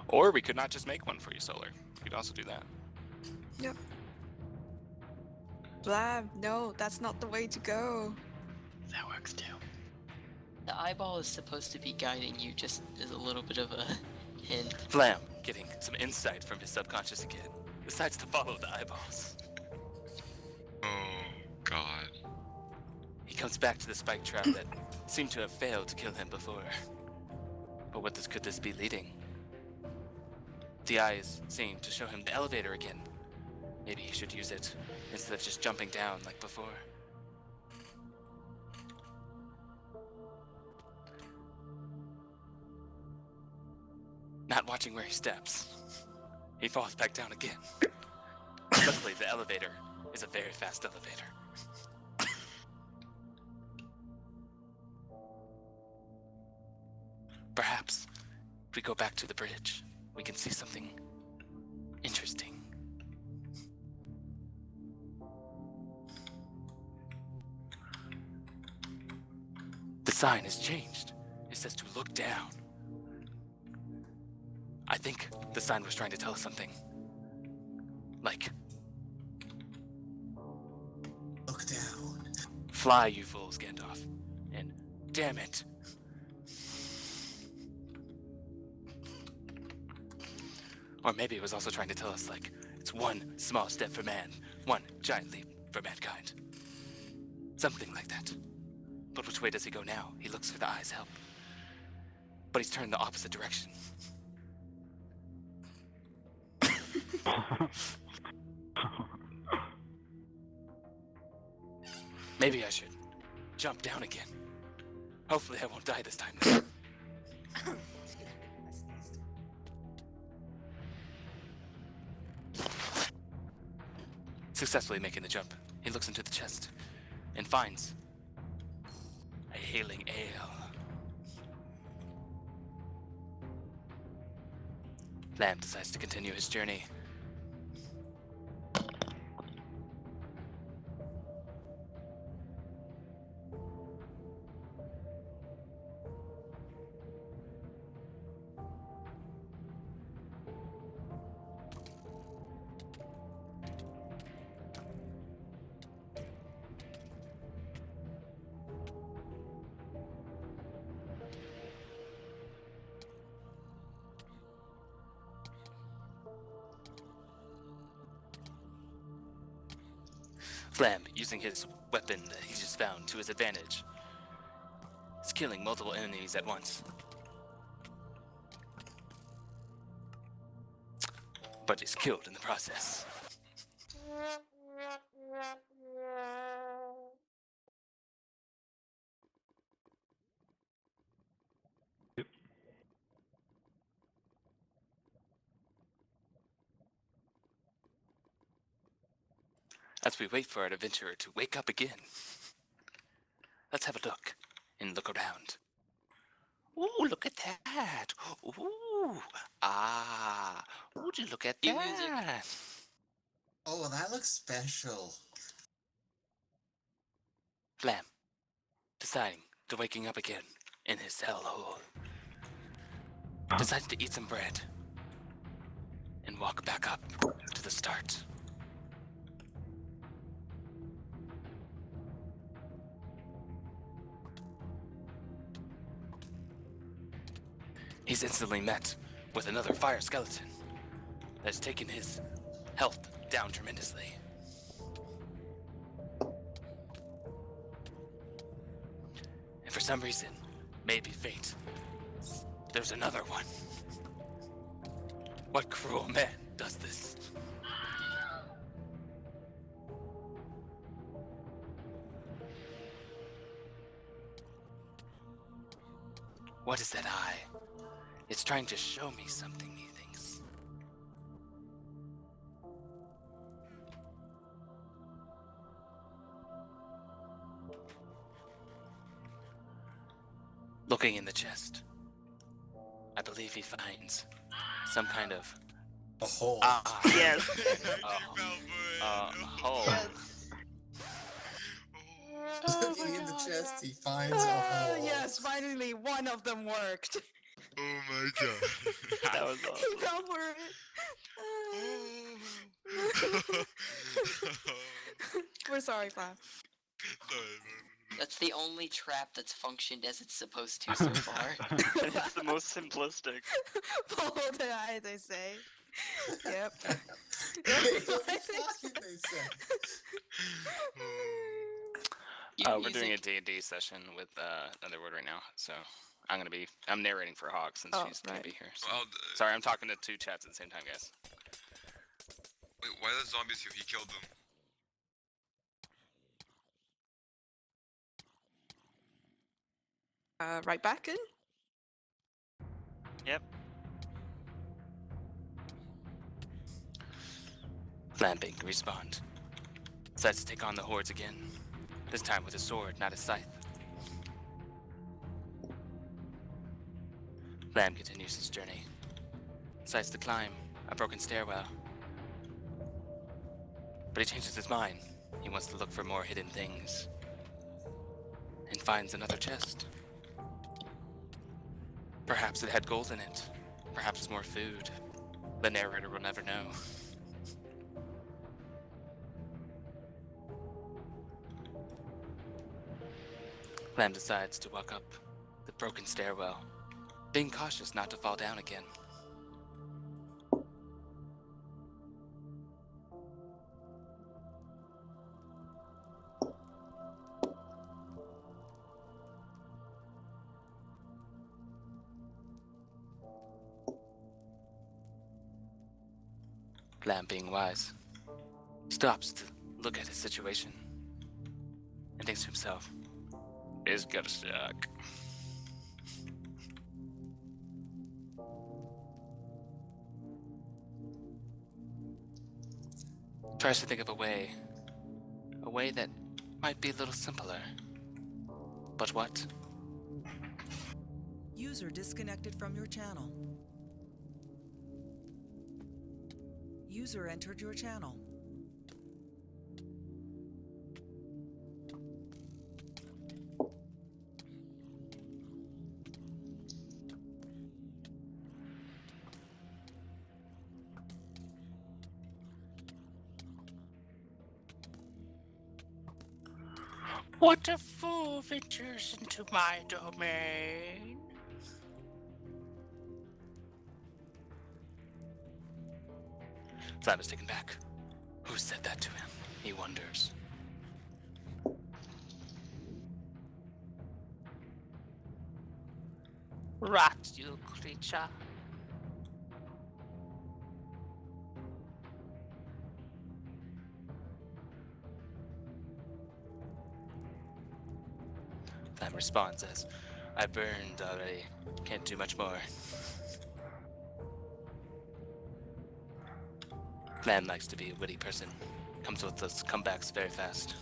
Or we could not just make one for you, Solar. We could also do that. Yep. Blab, no, that's not the way to go. That works too. The eyeball is supposed to be guiding you, just as a little bit of a hint. Flam, getting some insight from his subconscious again, decides to follow the eyeballs. Oh, God. He comes back to the spike trap that seemed to have failed to kill him before. But could this be leading? The eyes seem to show him the elevator again. Maybe he should use it instead of just jumping down like before. Not watching where he steps, he falls back down again. Luckily, the elevator is a very fast elevator. Perhaps if we go back to the bridge, we can see something interesting. sign has changed. It says to look down. I think the sign was trying to tell us something. Like, Look down. fly, you fools, Gandalf. And damn it. Or maybe it was also trying to tell us, like, it's one small step for man, one giant leap for mankind. Something like that. But which way does he go now? He looks for the eye's help. But he's turned the opposite direction. Maybe I should jump down again. Hopefully I won't die this time. Successfully making the jump, he looks into the chest and finds a healing ale. Lamb decides to continue his journey. Flam, using his weapon that he just found to his advantage, is killing multiple enemies at once. But he's killed in the process. As we wait for our adventurer to wake up again, let's have a look and look around. Ooh, look at that! Ooh, would you look at Cue that? music. Oh, that looks special. Flam, deciding to waking up again in his hellhole, decides to eat some bread and walk back up to the start. He's instantly met with another fire skeleton that's taken his health down tremendously. And for some reason, maybe fate, there's another one. What cruel man does this? What is that eye? It's trying to show me something, he thinks. Looking in the chest, I believe he finds some kind of A hole. Yes. hole. Looking in the chest, he finds a hole. Yes, finally, one of them worked. Oh my god. That was He awesome. fell for it. We're sorry, Flam. That's the only trap that's functioned as it's supposed to so far. And it's the most simplistic. Follow the eye, they say. Yep. Wait, what the fuck did they say? Cue We're doing a music. D&D session with Underwood right now, so I'm narrating for Hawk since Oh, she's gonna right. be here. So. Well, Sorry, I'm talking to two chats at the same time, guys. wait, why the zombies here? He killed them. Right back in? Yep. Flambing, respond. Decides to take on the hordes again. This time with a sword, not a scythe. Lamb continues his journey. Decides to climb a broken stairwell. But he changes his mind. He wants to look for more hidden things. And finds another chest. Perhaps it had gold in it. Perhaps more food. The narrator will never know. Lamb decides to walk up the broken stairwell, being cautious not to fall down again. Lamb, being wise, stops to look at his situation and thinks to himself, "It's gonna suck." Tries to think of a way that might be a little simpler. But what? User disconnected from your channel. User entered your channel. What a fool ventures into my domain? Sam is taken back. Who said that to him? He wonders. Rat, you creature. Sam responds as, "I burned already. Can't do much more." Lamb likes to be a witty person. Comes with those comebacks very fast.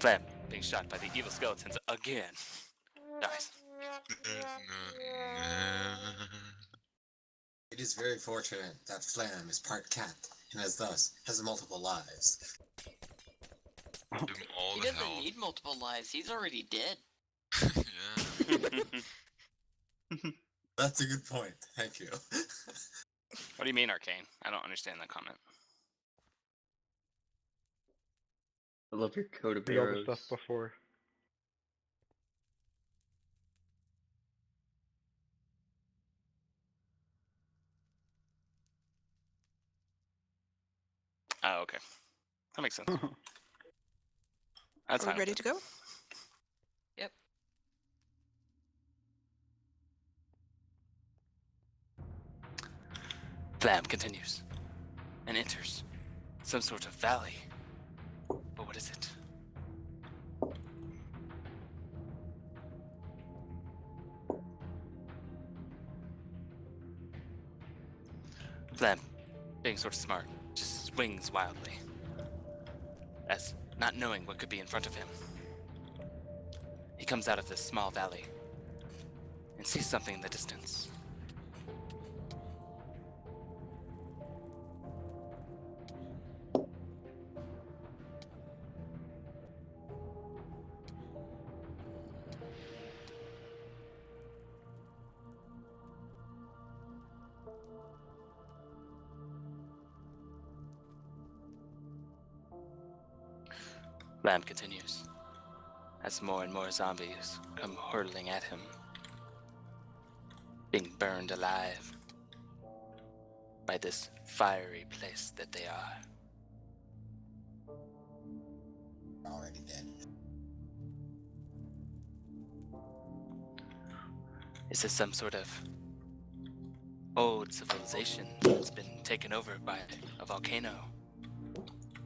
Lamb being shot by the evil skeletons again. Nice. It is very fortunate that Flam is part cat, and as thus has multiple lives. Give him all He the doesn't help. need multiple lives. He's already dead. Yeah. That's a good point. Thank you. What do you mean, Arcane? I don't understand that comment. I love your coat of Did all the arrows. stuff before. Oh, okay. That makes sense. That's Are we fine. ready to go? Yep. Lamb continues and enters some sort of valley. But what is it? Lamb, being sort of smart, just swings wildly, as not knowing what could be in front of him. He comes out of this small valley and sees something in the distance. Lamb continues, as more and more zombies come hurtling at him, being burned alive by this fiery place that they are. Already dead. Is this some sort of old civilization that's been taken over by a volcano?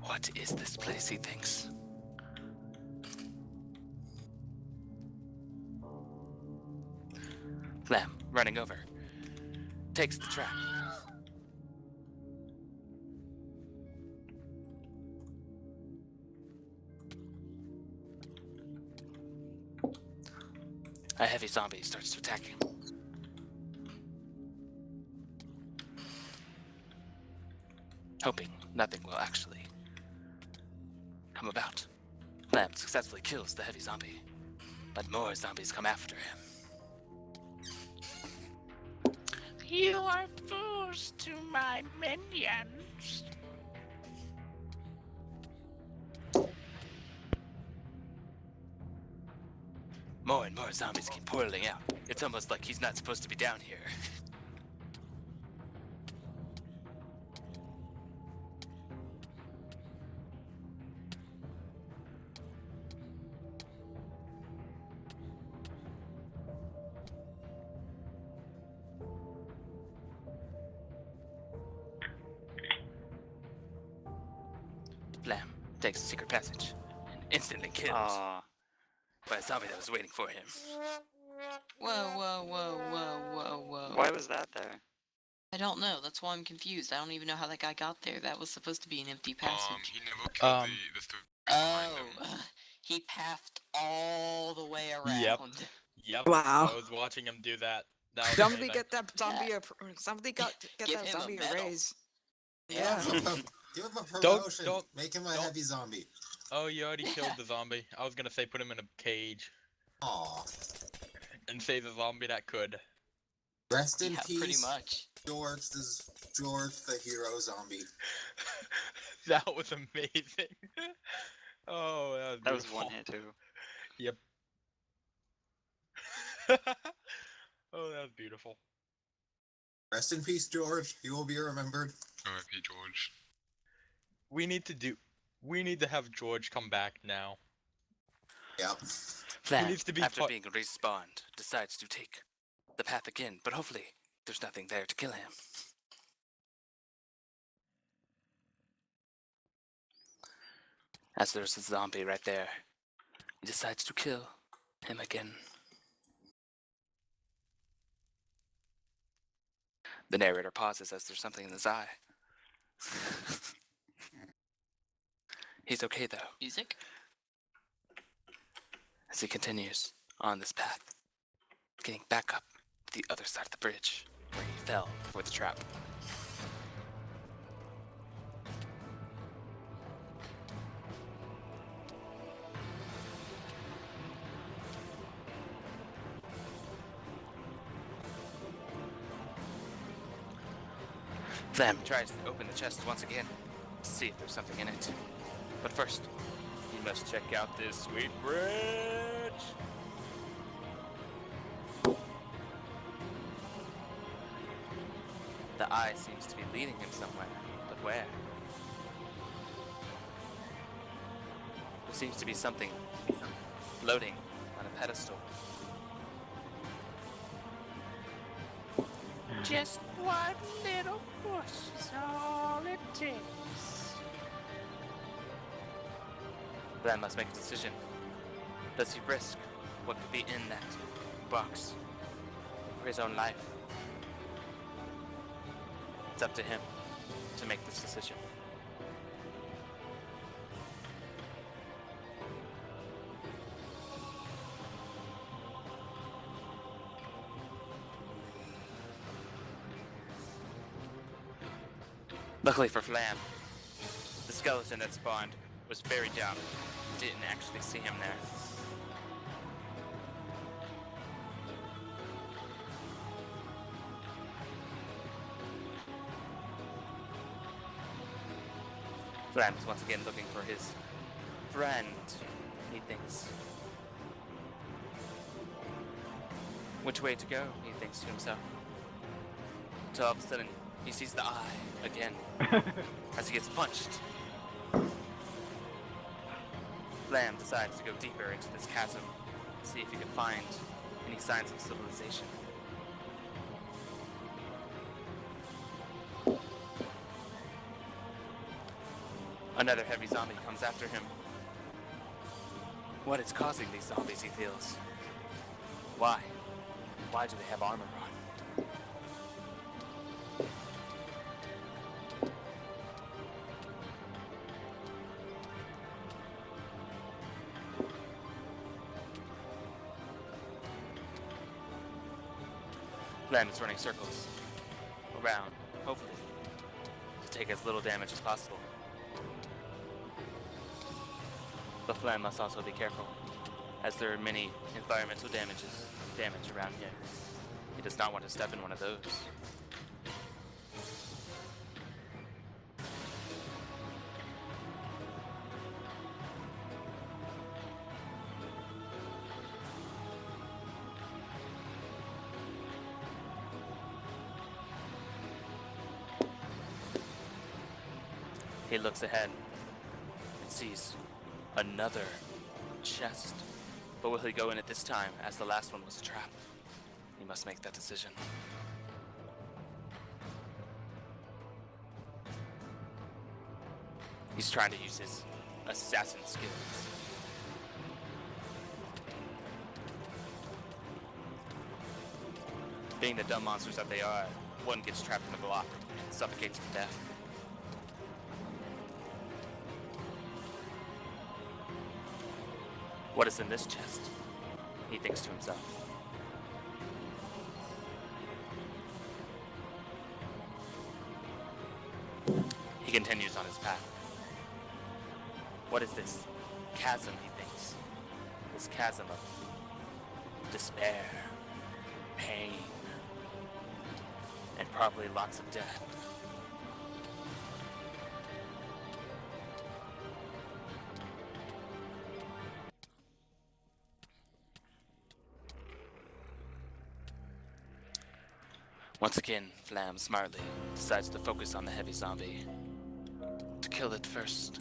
What is this place, he thinks? Lamb, running over, takes the trap. A heavy zombie starts to attack him. Hoping nothing will actually come about. Lamb successfully kills the heavy zombie, but more zombies come after him. You are fools to my minions. More and more zombies keep pouring out. It's almost like he's not supposed to be down here. Flam takes the secret passage and instantly killed Aw. by a zombie that was waiting for him. Whoa, whoa, whoa, whoa, whoa, whoa. Why was that there? I don't know. That's why I'm confused. I don't even know how that guy got there. That was supposed to be an empty passage. He never killed the stuff behind Oh, him. he pathed all the way around. Yep. Yep. Wow. I was watching him do that. That was Somebody amazing. get that zombie. Somebody get Give that him a zombie a medal. raise. Yeah. Give him a Don't- promotion. don't- Make him a don't- heavy zombie. Oh, you already killed the zombie. I was gonna say put him in a cage Aw. and save the zombie that could. Rest in Yeah, peace, pretty much. George the hero zombie. That was amazing. Oh, that was That was beautiful. one hit too. Yep. Oh, that was beautiful. Rest in peace, George. You will be remembered. R.I.P. George. We need to have George come back now. Yep. Flam, needs to be after fu- being respawned, decides to take the path again, but hopefully there's nothing there to kill him. As there's a zombie right there, he decides to kill him again. The narrator pauses as there's something in his eye. He's okay though, Music? as he continues on this path, getting back up to the other side of the bridge, where he fell for the trap. Flam tries to open the chest once again to see if there's something in it. But first, he must check out this sweet bridge. The eye seems to be leading him somewhere, but where? There seems to be something floating on a pedestal. Just one little push is all it takes. Flam must make a decision. Does he risk what could be in that box for his own life? It's up to him to make this decision. Luckily for Flam, the skeleton that spawned was very dumb. Didn't actually see him there. Flam is once again looking for his friend, he thinks. Which way to go, he thinks to himself. Until all of a sudden, he sees the eye again as he gets punched. Flam decides to go deeper into this chasm to see if he can find any signs of civilization. Another heavy zombie comes after him. What is causing these zombies, he feels? Why? Why do they have armor on? Flam is running circles around, hopefully, to take as little damage as possible. But Flam must also be careful, as there are many environmental damage around here. He does not want to step in one of those. He looks ahead and sees another chest. But will he go in it this time, as the last one was a trap? He must make that decision. He's trying to use his assassin skills. Being the dumb monsters that they are, one gets trapped in a block and suffocates to death. What is in this chest? He thinks to himself. He continues on his path. What is this chasm, he thinks? This chasm of despair, pain, and probably lots of death. Once again, Flam smartly decides to focus on the heavy zombie. To kill it first.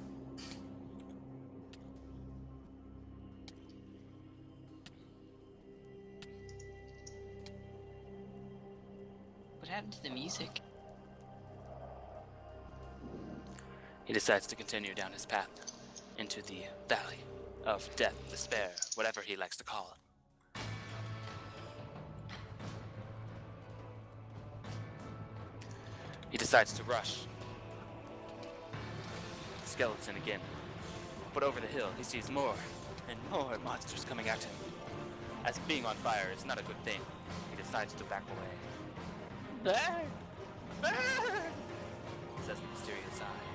What happened to the music? He decides to continue down his path into the valley of death, despair, whatever he likes to call it. He decides to rush the skeleton again, but over the hill he sees more and more monsters coming at him. As being on fire is not a good thing, he decides to back away. Burn! Burn! Says the mysterious eye.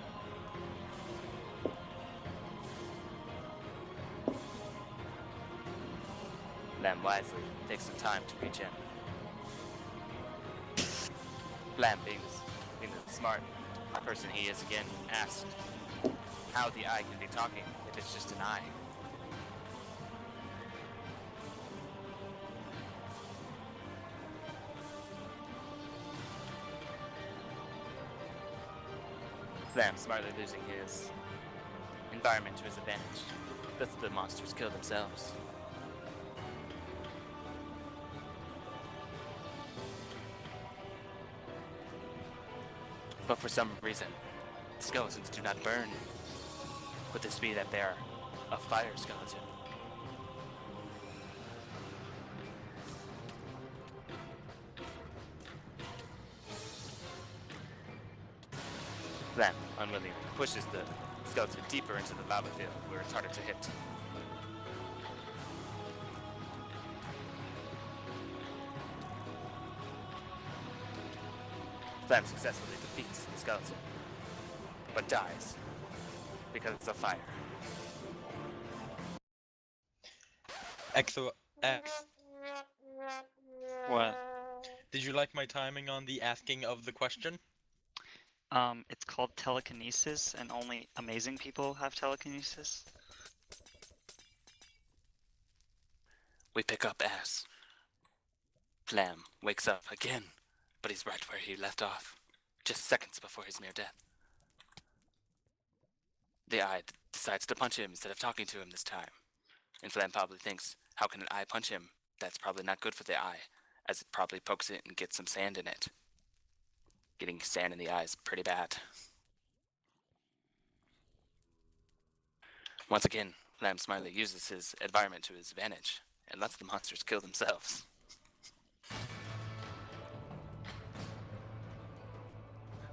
Lamb wisely takes some time to reach in. Lamb, being the smart person he is again, asked how the eye can be talking if it's just an eye. Lamb smartly losing his environment to his advantage. Thus the monsters kill themselves. But for some reason, skeletons do not burn. Could this be that they are a fire skeleton? Then, unwillingly, pushes the skeleton deeper into the lava field where it's harder to hit. Flam successfully defeats the skeleton, but dies because it's a fire. X. What? Did you like my timing on the asking of the question? It's called telekinesis, and only amazing people have telekinesis. We pick up as Flam wakes up again, but he's right where he left off, just seconds before his near death. The eye decides to punch him instead of talking to him this time, and Flam probably thinks, how can an eye punch him? That's probably not good for the eye, as it probably pokes it and gets some sand in it. Getting sand in the eye is pretty bad. Once again, Flam smartly uses his environment to his advantage and lets the monsters kill themselves.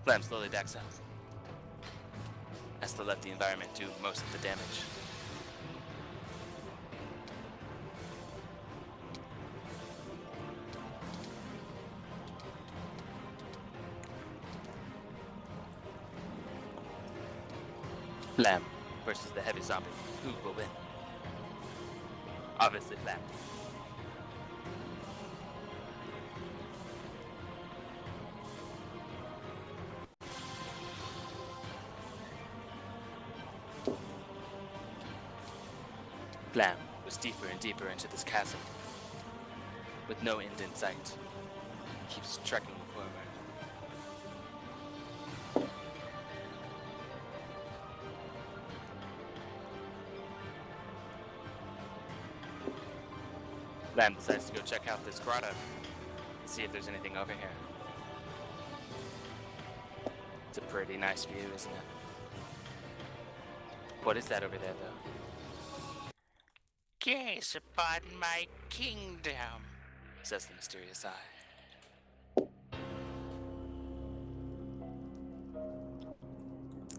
Flam slowly backs up, has to let the environment do most of the damage. Flam versus the heavy zombie. Who will win? Obviously Flam. Flam was deeper and deeper into this chasm, with no end in sight. He keeps trekking forward. Lamb decides to go check out this grotto and see if there's anything over here. It's a pretty nice view, isn't it? What is that over there, though? Gaze upon my kingdom, says the mysterious eye.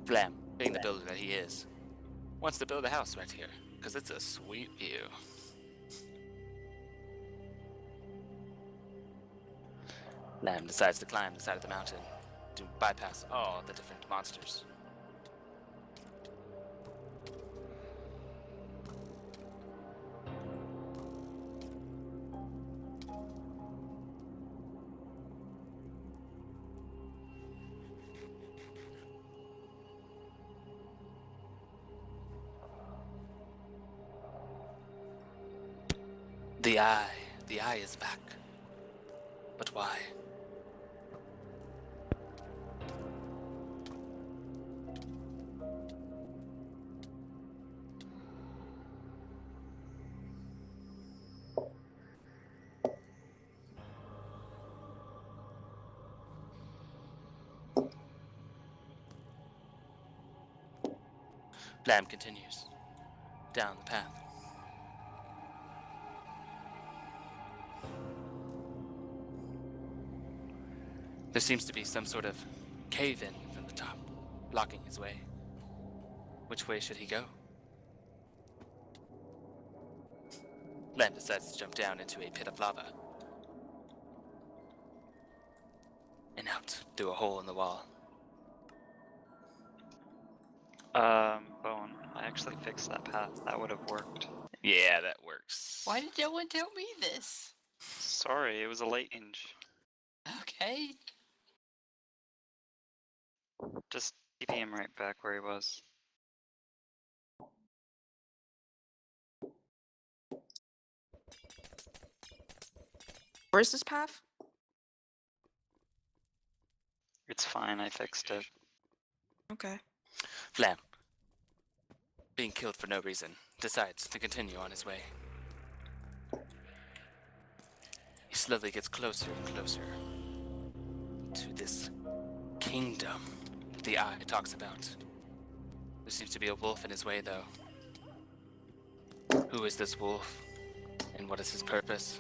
Flam, being the builder that he is, wants to build a house right here, because it's a sweet view. Lamb decides to climb the side of the mountain to bypass all the different monsters. The eye is back. But why? Lamb continues down the path. There seems to be some sort of cave-in from the top, blocking his way. Which way should he go? Lamb decides to jump down into a pit of lava. And out through a hole in the wall. Bone, I actually fixed that path. That would have worked. Yeah, that works. Why did no one tell me this? Sorry, it was a late inch. Okay. Just TP him right back where he was. Where's this path? It's fine, I fixed it. Okay. Flam, being killed for no reason, decides to continue on his way. He slowly gets closer and closer to this kingdom the eye talks about. There seems to be a wolf in his way, though. Who is this wolf, and what is his purpose?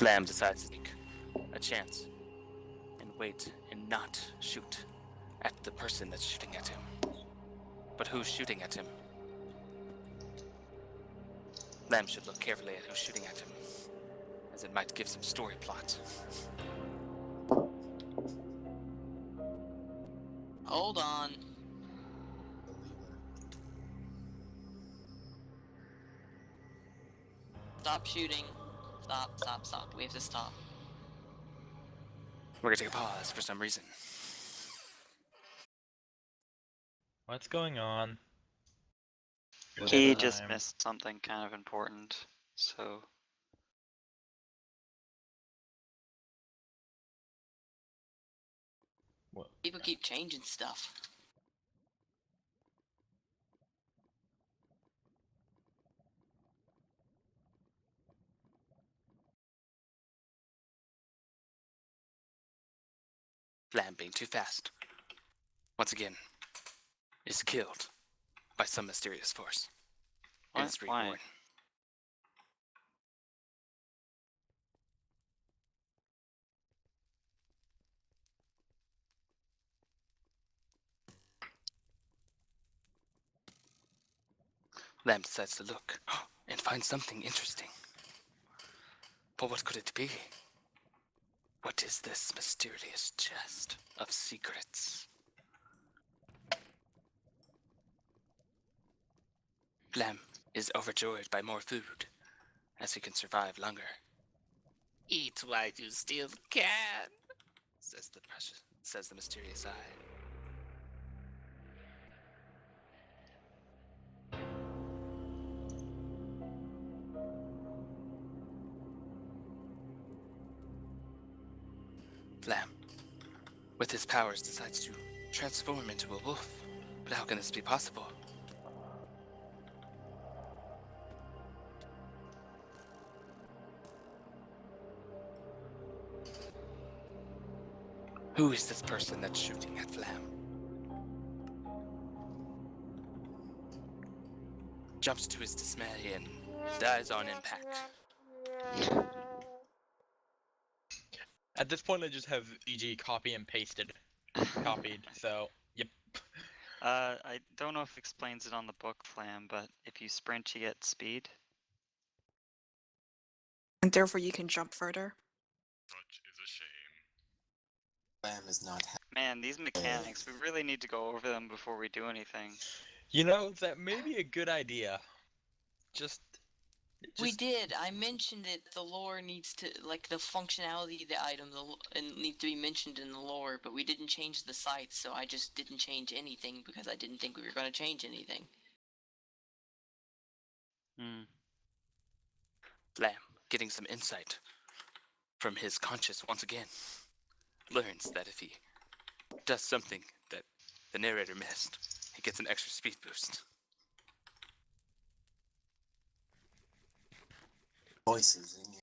Lamb decides to take a chance and wait and not shoot at the person that's shooting at him. But who's shooting at him? Lamb should look carefully at who's shooting at him, as it might give some story plot. Hold on. Stop shooting. Stop. We have to stop. We're gonna take a pause for some reason. What's going on? He What just time? missed something kind of important, so... What? People keep changing stuff. Lamb being too fast, once again, is killed by some mysterious force. And What? is Why? reborn. Lamb decides to look and find something interesting. But what could it be? What is this mysterious chest of secrets? Flam is overjoyed by more food, as he can survive longer. Eat while you still can, says the mysterious eye. Flam, with his powers, decides to transform into a wolf. But how can this be possible? Who is this person that's shooting at Flam? Jumps to his dismay and dies on impact. At this point, I just have EG copy and pasted. Copied, so, yep. I don't know if it explains it on the book, Flam, but if you sprint, you get speed. And therefore you can jump further. Such is a shame. Flam is not happy. Man, these mechanics, we really need to go over them before we do anything. You know, that may be a good idea. Just We did. I mentioned it. The lore needs to, like, the functionality of the item, and needs to be mentioned in the lore. But we didn't change the sites, so I just didn't change anything because I didn't think we were going to change anything. Flam, getting some insight from his conscious once again, learns that if he does something that the narrator missed, he gets an extra speed boost. Voices in your...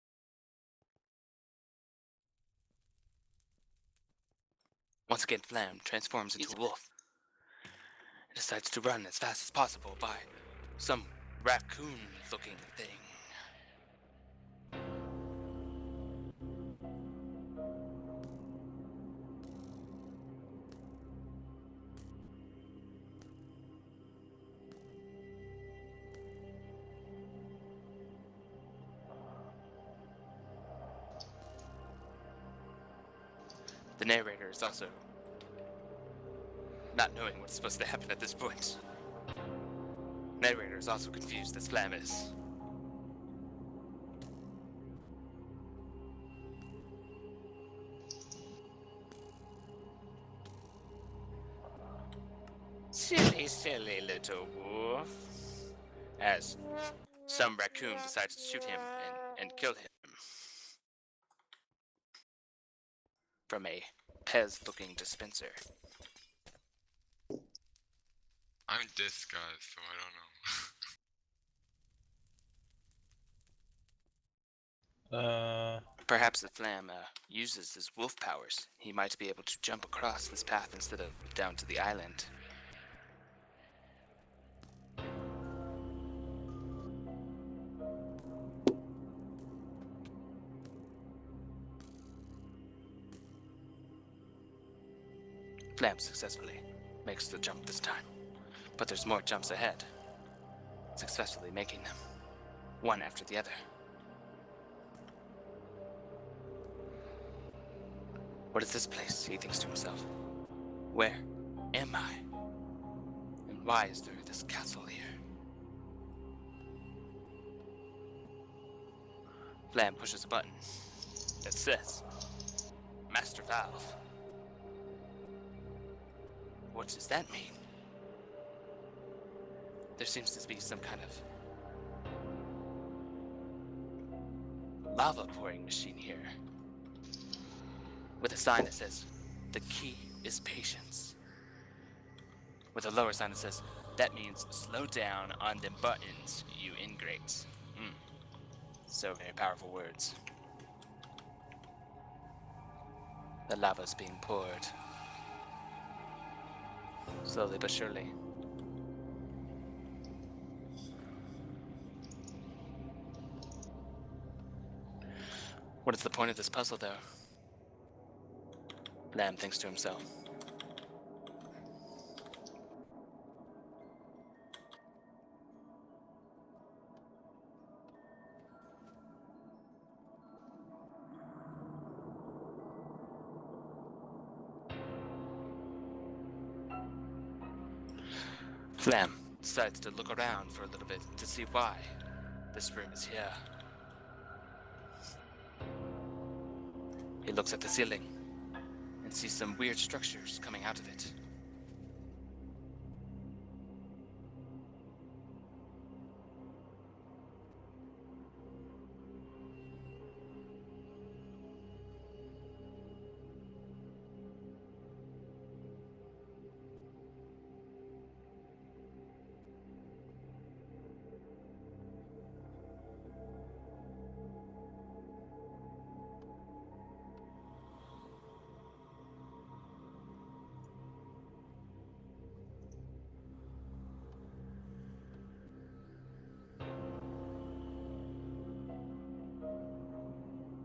Once again, Flam transforms into a wolf. He decides to run as fast as possible by some raccoon-looking thing. The narrator is also not knowing what's supposed to happen at this point. Narrator is also confused as Flam is. Silly, silly little wolf. As some raccoon decides to shoot him and kill him. From a Pez-looking dispenser. I'm disguised, so I don't know. Perhaps if Flam uses his wolf powers, he might be able to jump across this path instead of down to the island. Flam successfully makes the jump this time, but there's more jumps ahead, successfully making them, one after the other. What is this place, he thinks to himself. Where am I? And why is there this castle here? Flam pushes a button that says, Master Valve. What does that mean? There seems to be some kind of lava pouring machine here, with a sign that says, the key is patience. With a lower sign that says, that means slow down on them buttons, you ingrates. So very powerful words. The lava's being poured. Slowly but surely. What is the point of this puzzle, though? Lamb thinks to himself. Flam decides to look around for a little bit to see why this room is here. He looks at the ceiling and sees some weird structures coming out of it.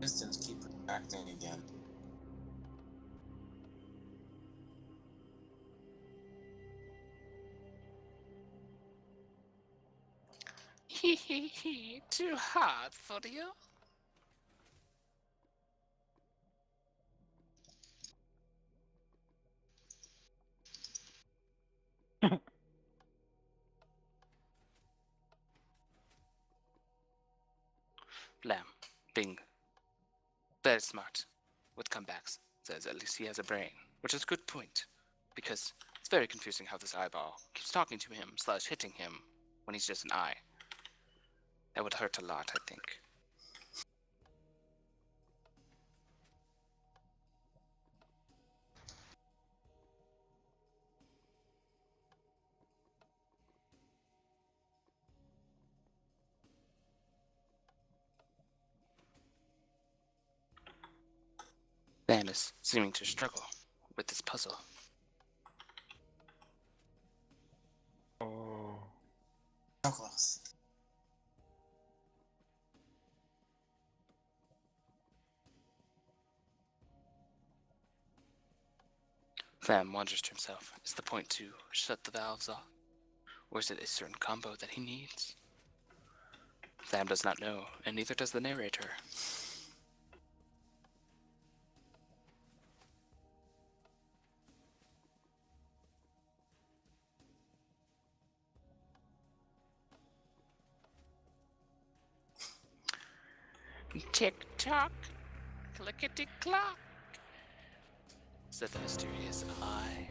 Distance keep reacting again. Hee, too hard for you? Lamb, being very smart with comebacks, says at least he has a brain, which is a good point, because it's very confusing how this eyeball keeps talking to him / hitting him when he's just an eye. That would hurt a lot, I think. Sam is seeming to struggle with this puzzle. Oh. So close. Sam wonders to himself, is the point to shut the valves off? Or is it a certain combo that he needs? Sam does not know, and neither does the narrator. Tick-tock, clickety-clock, said the mysterious eye.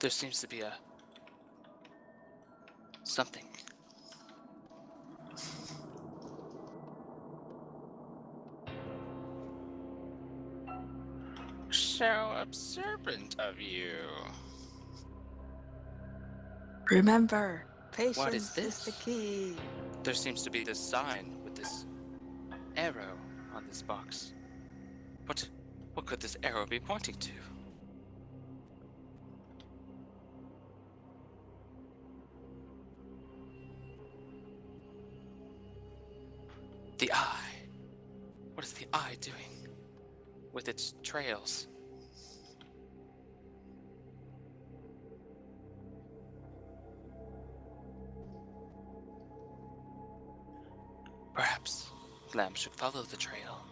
There seems to be a something. So observant of you. Remember, What is patience is the this? key. There seems to be this sign with this arrow on this box. What could this arrow be pointing to? The eye. What is the eye doing with its trails? Flam should follow the trail.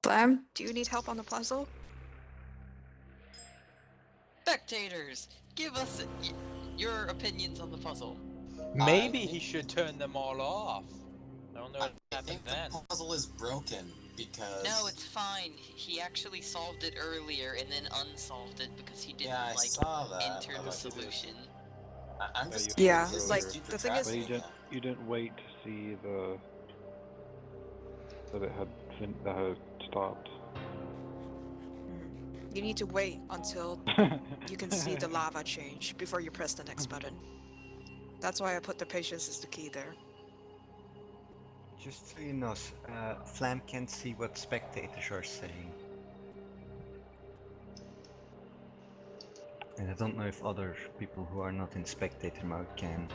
Flam, do you need help on the puzzle? Spectators, give us your opinions on the puzzle. Maybe think- he should turn them all off. I don't know what I happened think then. the puzzle is broken because. No, it's fine. He actually solved it earlier and then unsolved it because he didn't Yeah, I like saw that. enter but the like he did. solution. I'm Yeah, just. you Yeah, said this like, is super the thing is- But trashing, you didn't wait to see that it had that had stopped. You need to wait until you can see the lava change before you press the next button. That's why I put the patience is the key there. Just so you know, Flam can't see what spectators are saying. And I don't know if other people who are not in spectator mode can.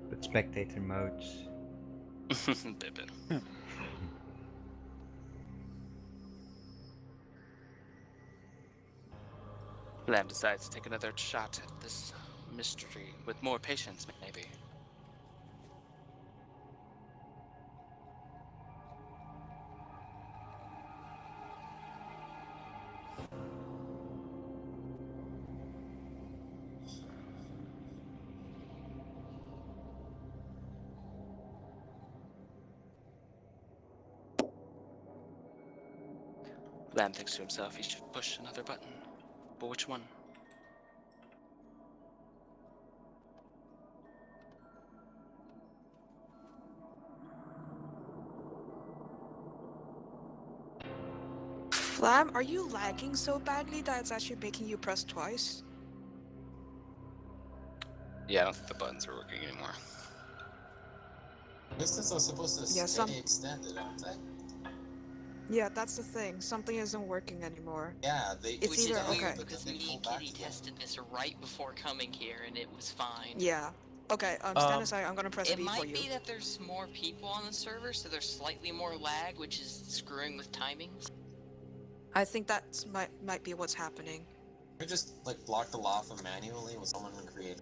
But spectator modes. Bibbin. Lamb decides to take another shot at this mystery with more patience, maybe. Lamb thinks to himself he should push another button. But which one? Flam, are you lagging so badly that it's actually making you press twice? Yeah, I don't think the buttons are working anymore. Distance are supposed to Yeah, stay extended, aren't they? Yeah, that's the thing. Something isn't working anymore. Yeah, they. It's Which either- is weird okay. because They me pull and back Kitty again. tested this right before coming here and it was fine. Yeah. Okay, stand aside. I'm gonna press It B for might you. be that there's more people on the server, so there's slightly more lag, which is screwing with timings. I think that's might be what's happening. We just like block the lava manually with someone created.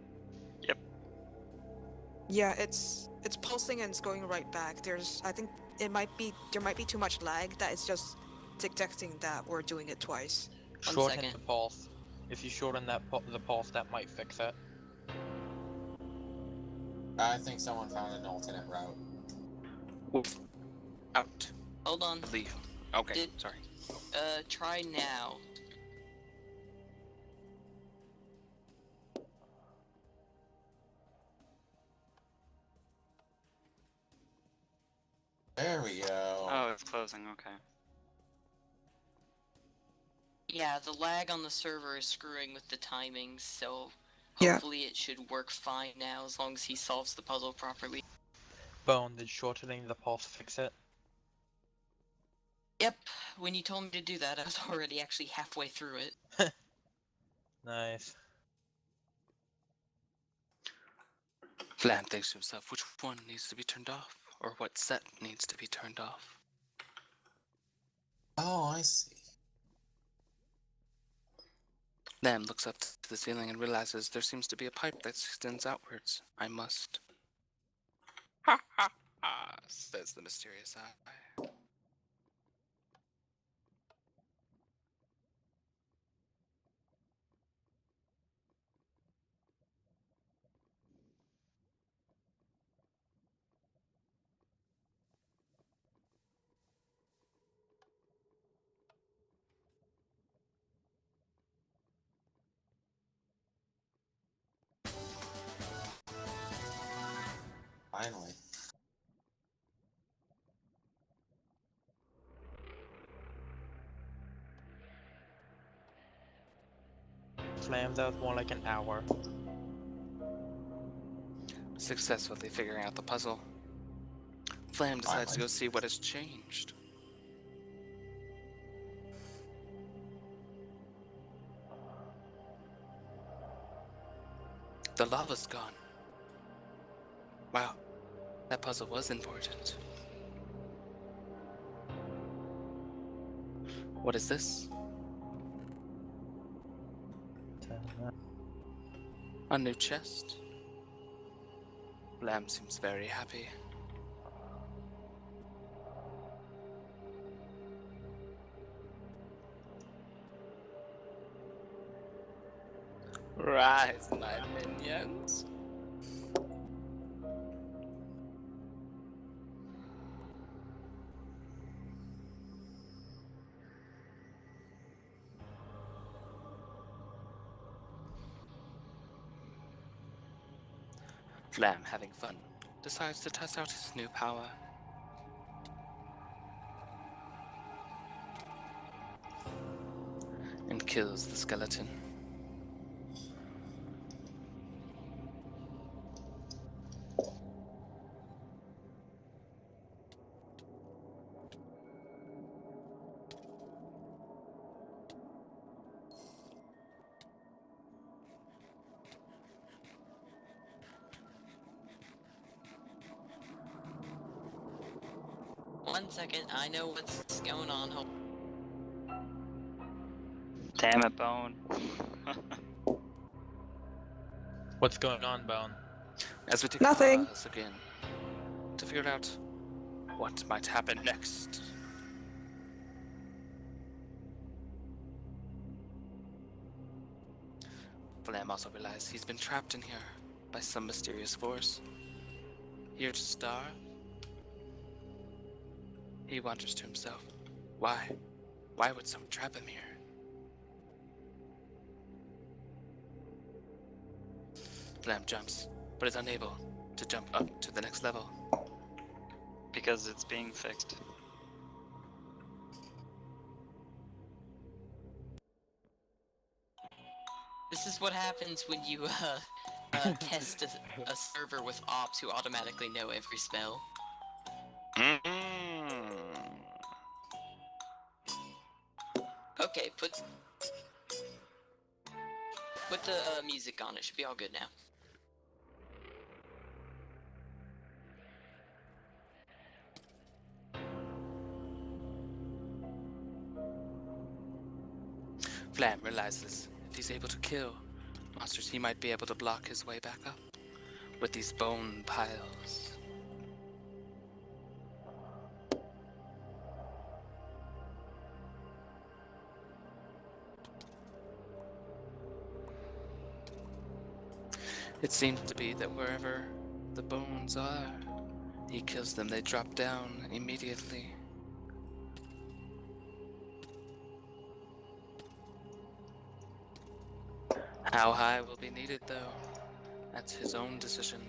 Yeah, it's pulsing and it's going right back. I think there might be too much lag that it's just detecting that we're doing it twice. One Shorten second. the pulse. If you shorten the pulse, that might fix it. I think someone found an alternate route. Out. Hold on. Leave. Okay, Did- sorry. Try now. There we go. Oh, it's closing. Okay. Yeah, the lag on the server is screwing with the timings, so Yeah. hopefully it should work fine now as long as he solves the puzzle properly. Bone, did shortening the pulse fix it? Yep, when you told me to do that, I was already actually halfway through it. Nice. Flam thinks to himself, which one needs to be turned off? Or what set needs to be turned off? Oh, I see. Lamb looks up to the ceiling and realizes there seems to be a pipe that extends outwards. I must. Ha ha ha, says the mysterious eye. Finally. Flam, that was more like an hour. Successfully figuring out the puzzle, Flam decides to Finally. go see what has changed. The lava's gone. Wow, that puzzle was important. What is this? A new chest. Lamb seems very happy. Rise, my minions. Flam, having fun, decides to test out his new power. And kills the skeleton. One second, I know what's going on. Hold. Damn it, Bone. What's going on, Bone? As we take Nothing. a pause again to figure out what might happen next. Flam also realizes he's been trapped in here by some mysterious force. Here to starve? He wonders to himself, why? Why would someone trap him here? Flam jumps, but is unable to jump up to the next level. Because it's being fixed. This is what happens when you test a server with ops who automatically know every spell. Okay, put the music on. It should be all good now. Flam realizes if he's able to kill monsters, he might be able to block his way back up with these bone piles. It seems to be that wherever the bones are, he kills them, they drop down immediately. How high will be needed, though? That's his own decision.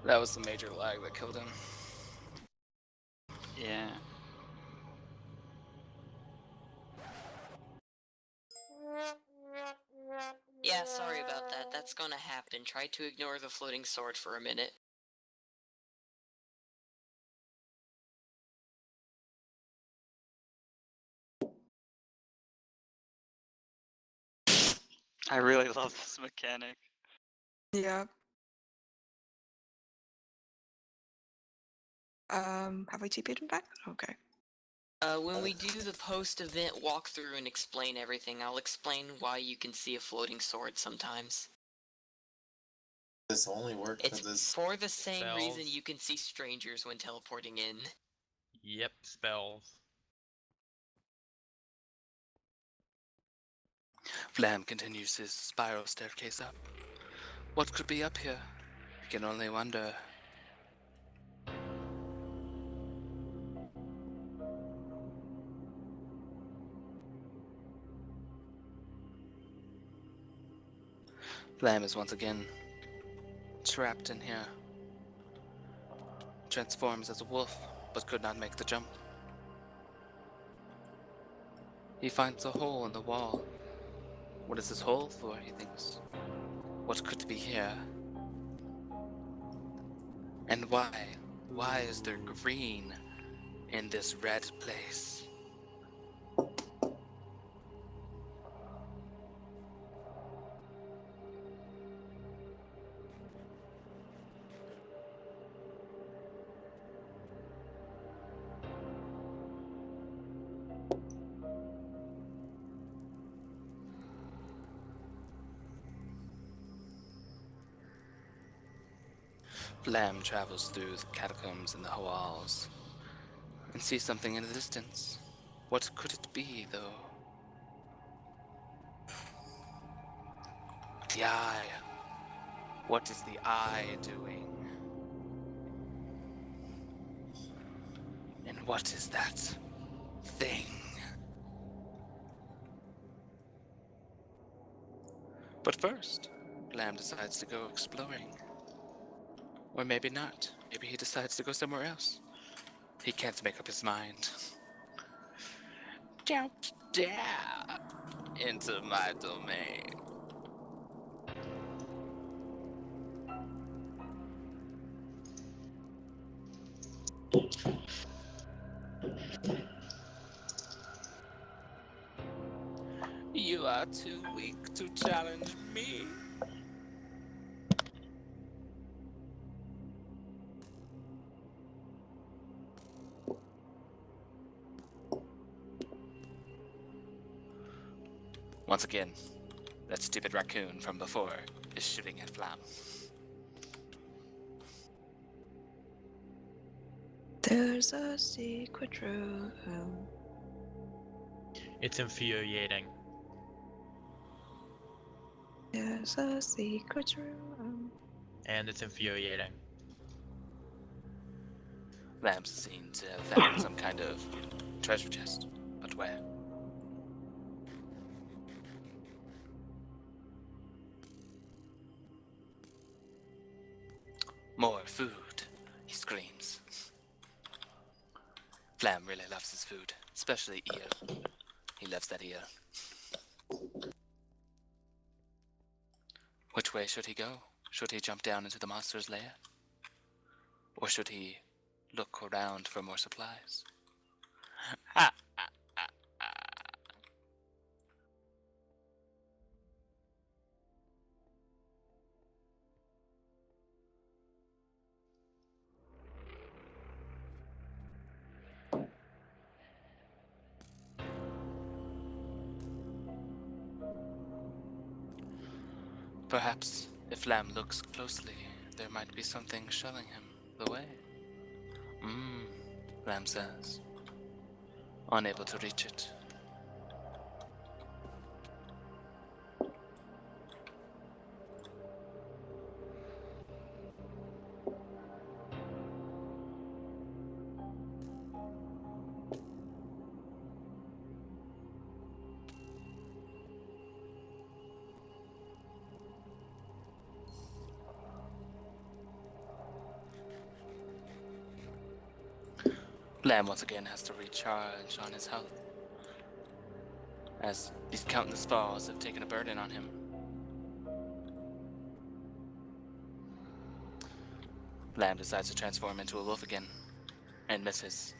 That was the major lag that killed him. Yeah. Yeah, sorry about that. That's gonna happen. Try to ignore the floating sword for a minute. I really love this mechanic. Yeah. Have we TP'd him back? Okay. When we do the post-event walkthrough and explain everything, I'll explain why you can see a floating sword sometimes. This only worked It's for this. for the same reason Spells. you can see strangers when teleporting in. Yep, spells. Flam continues his spiral staircase up. What could be up here? I can only wonder. Flam is once again trapped in here. Transforms as a wolf, but could not make the jump. He finds a hole in the wall. What is this hole for, he thinks? What could be here? And why? Why is there green in this red place? Flam travels through the catacombs and the walls and sees something in the distance. What could it be, though? The eye. What is the eye doing? And what is that thing? But first, Flam decides to go exploring. Or maybe not. Maybe he decides to go somewhere else. He can't make up his mind. Don't dare into my domain. You are too weak to challenge me. Once again, that stupid raccoon from before is shooting at Flam. There's a secret room. It's infuriating. There's a secret room. And it's infuriating. Flam seems to have found some kind of treasure chest, but where? More food, he screams. Flam really loves his food, especially eel. He loves that eel. Which way should he go? Should he jump down into the monster's lair? Or should he look around for more supplies? Ha! Perhaps, if Lamb looks closely, there might be something showing him the way. Lamb says, unable to reach it. Lamb once again has to recharge on his health, as these countless falls have taken a burden on him. Lamb decides to transform into a wolf again, and misses.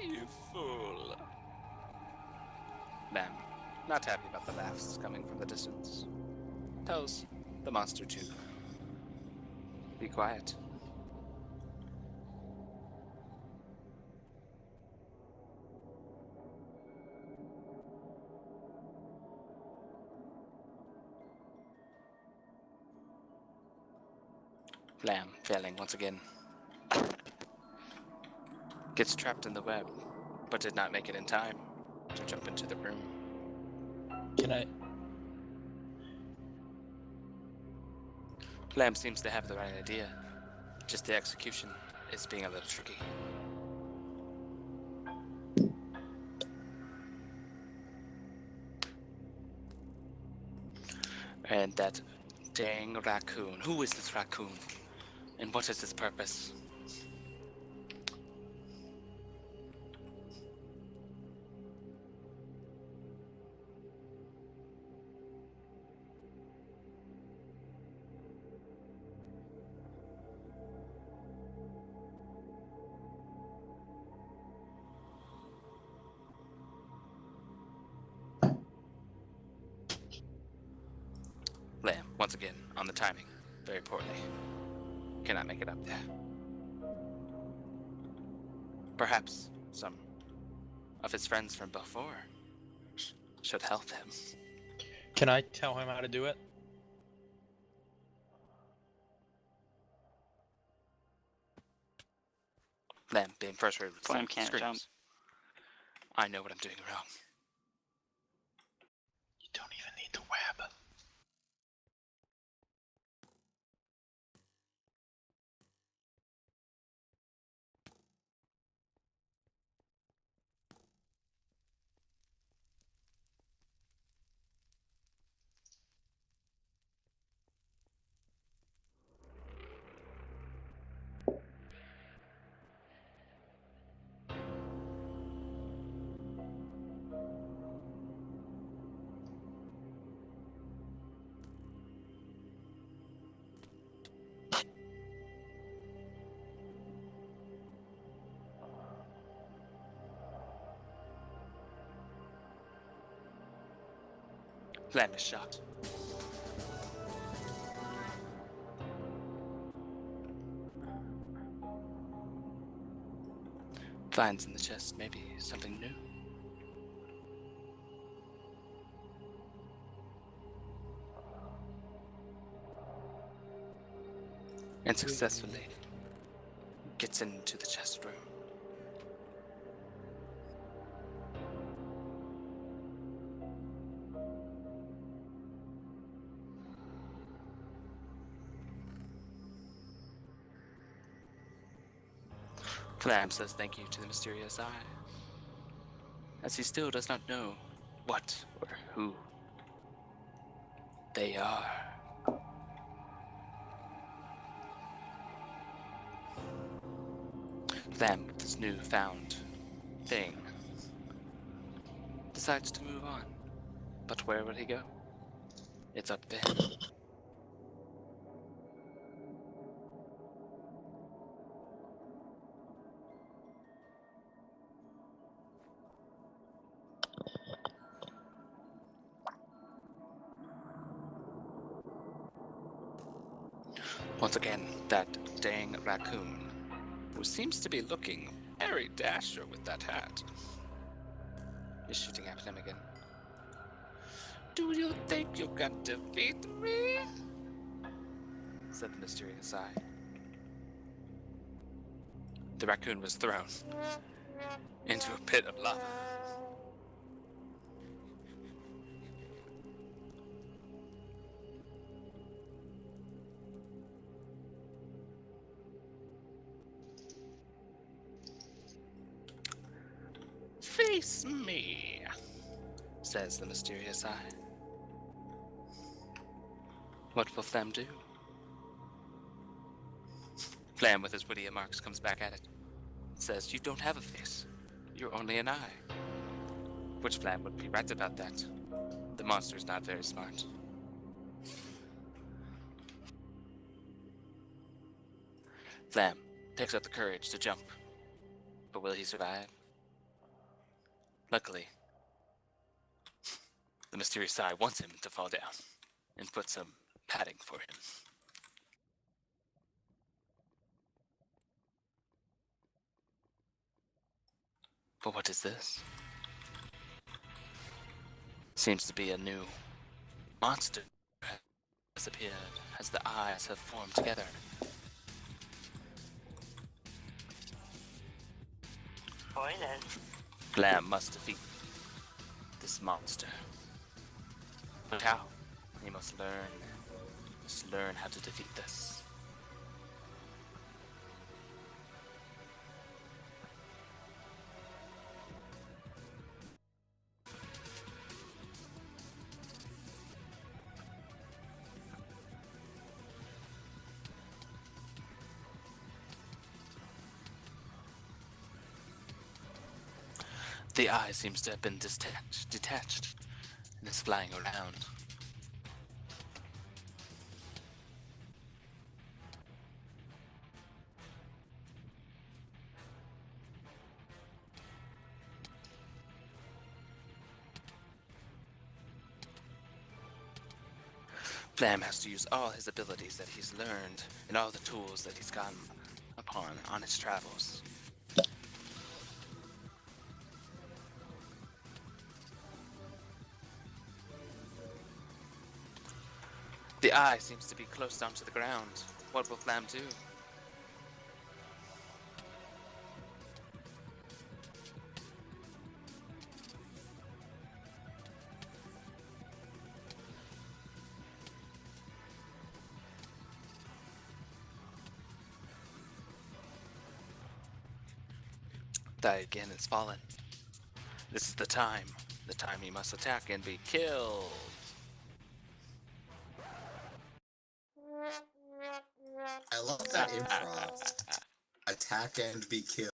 You fool. Lamb, not happy about the laughs coming from the distance, tells the monster to be quiet. Lamb, failing once again, gets trapped in the web but did not make it in time to jump into the room. Can I? Lamb seems to have the right idea, just the execution is being a little tricky. And that dang raccoon. Who is this raccoon? And what is its purpose? Lamb, once again, on the timing. Very poorly. Cannot make it up there. Perhaps some of his friends from before should help him. Can I tell him how to do it? Lamb, being frustrated with Lamb some can't screams. jump. I know what I'm doing wrong. You don't even need the web. Lamb is shocked. Finds in the chest maybe something new. And successfully gets into the chest room. Flam says thank you to the mysterious eye, as he still does not know what or who they are. Flam, with this newfound thing, decides to move on. But where will he go? It's up to him. Once again, that dang raccoon, who seems to be looking very Dasher with that hat, is shooting at him again. Do you think you can defeat me? Said the mysterious eye. The raccoon was thrown into a pit of lava. Face me, says the mysterious eye. What will Flam do? Flam, with his witty remarks, comes back at it. Says, you don't have a face. You're only an eye. Which Flam would be right about that. The monster's not very smart. Flam takes up the courage to jump. But will he survive? Luckily, the mysterious eye wants him to fall down and put some padding for him. But what is this? Seems to be a new monster has appeared as the eyes have formed together. Spoilers. Flam must defeat this monster. But how? He must learn how to defeat this. The eye seems to have been detached, and is flying around. Flam has to use all his abilities that he's learned and all the tools that he's gotten upon on his travels. The eye seems to be close down to the ground. What will Flam do? Die again has fallen. This is the time he must attack and be killed. I love that improv. Attack and be killed.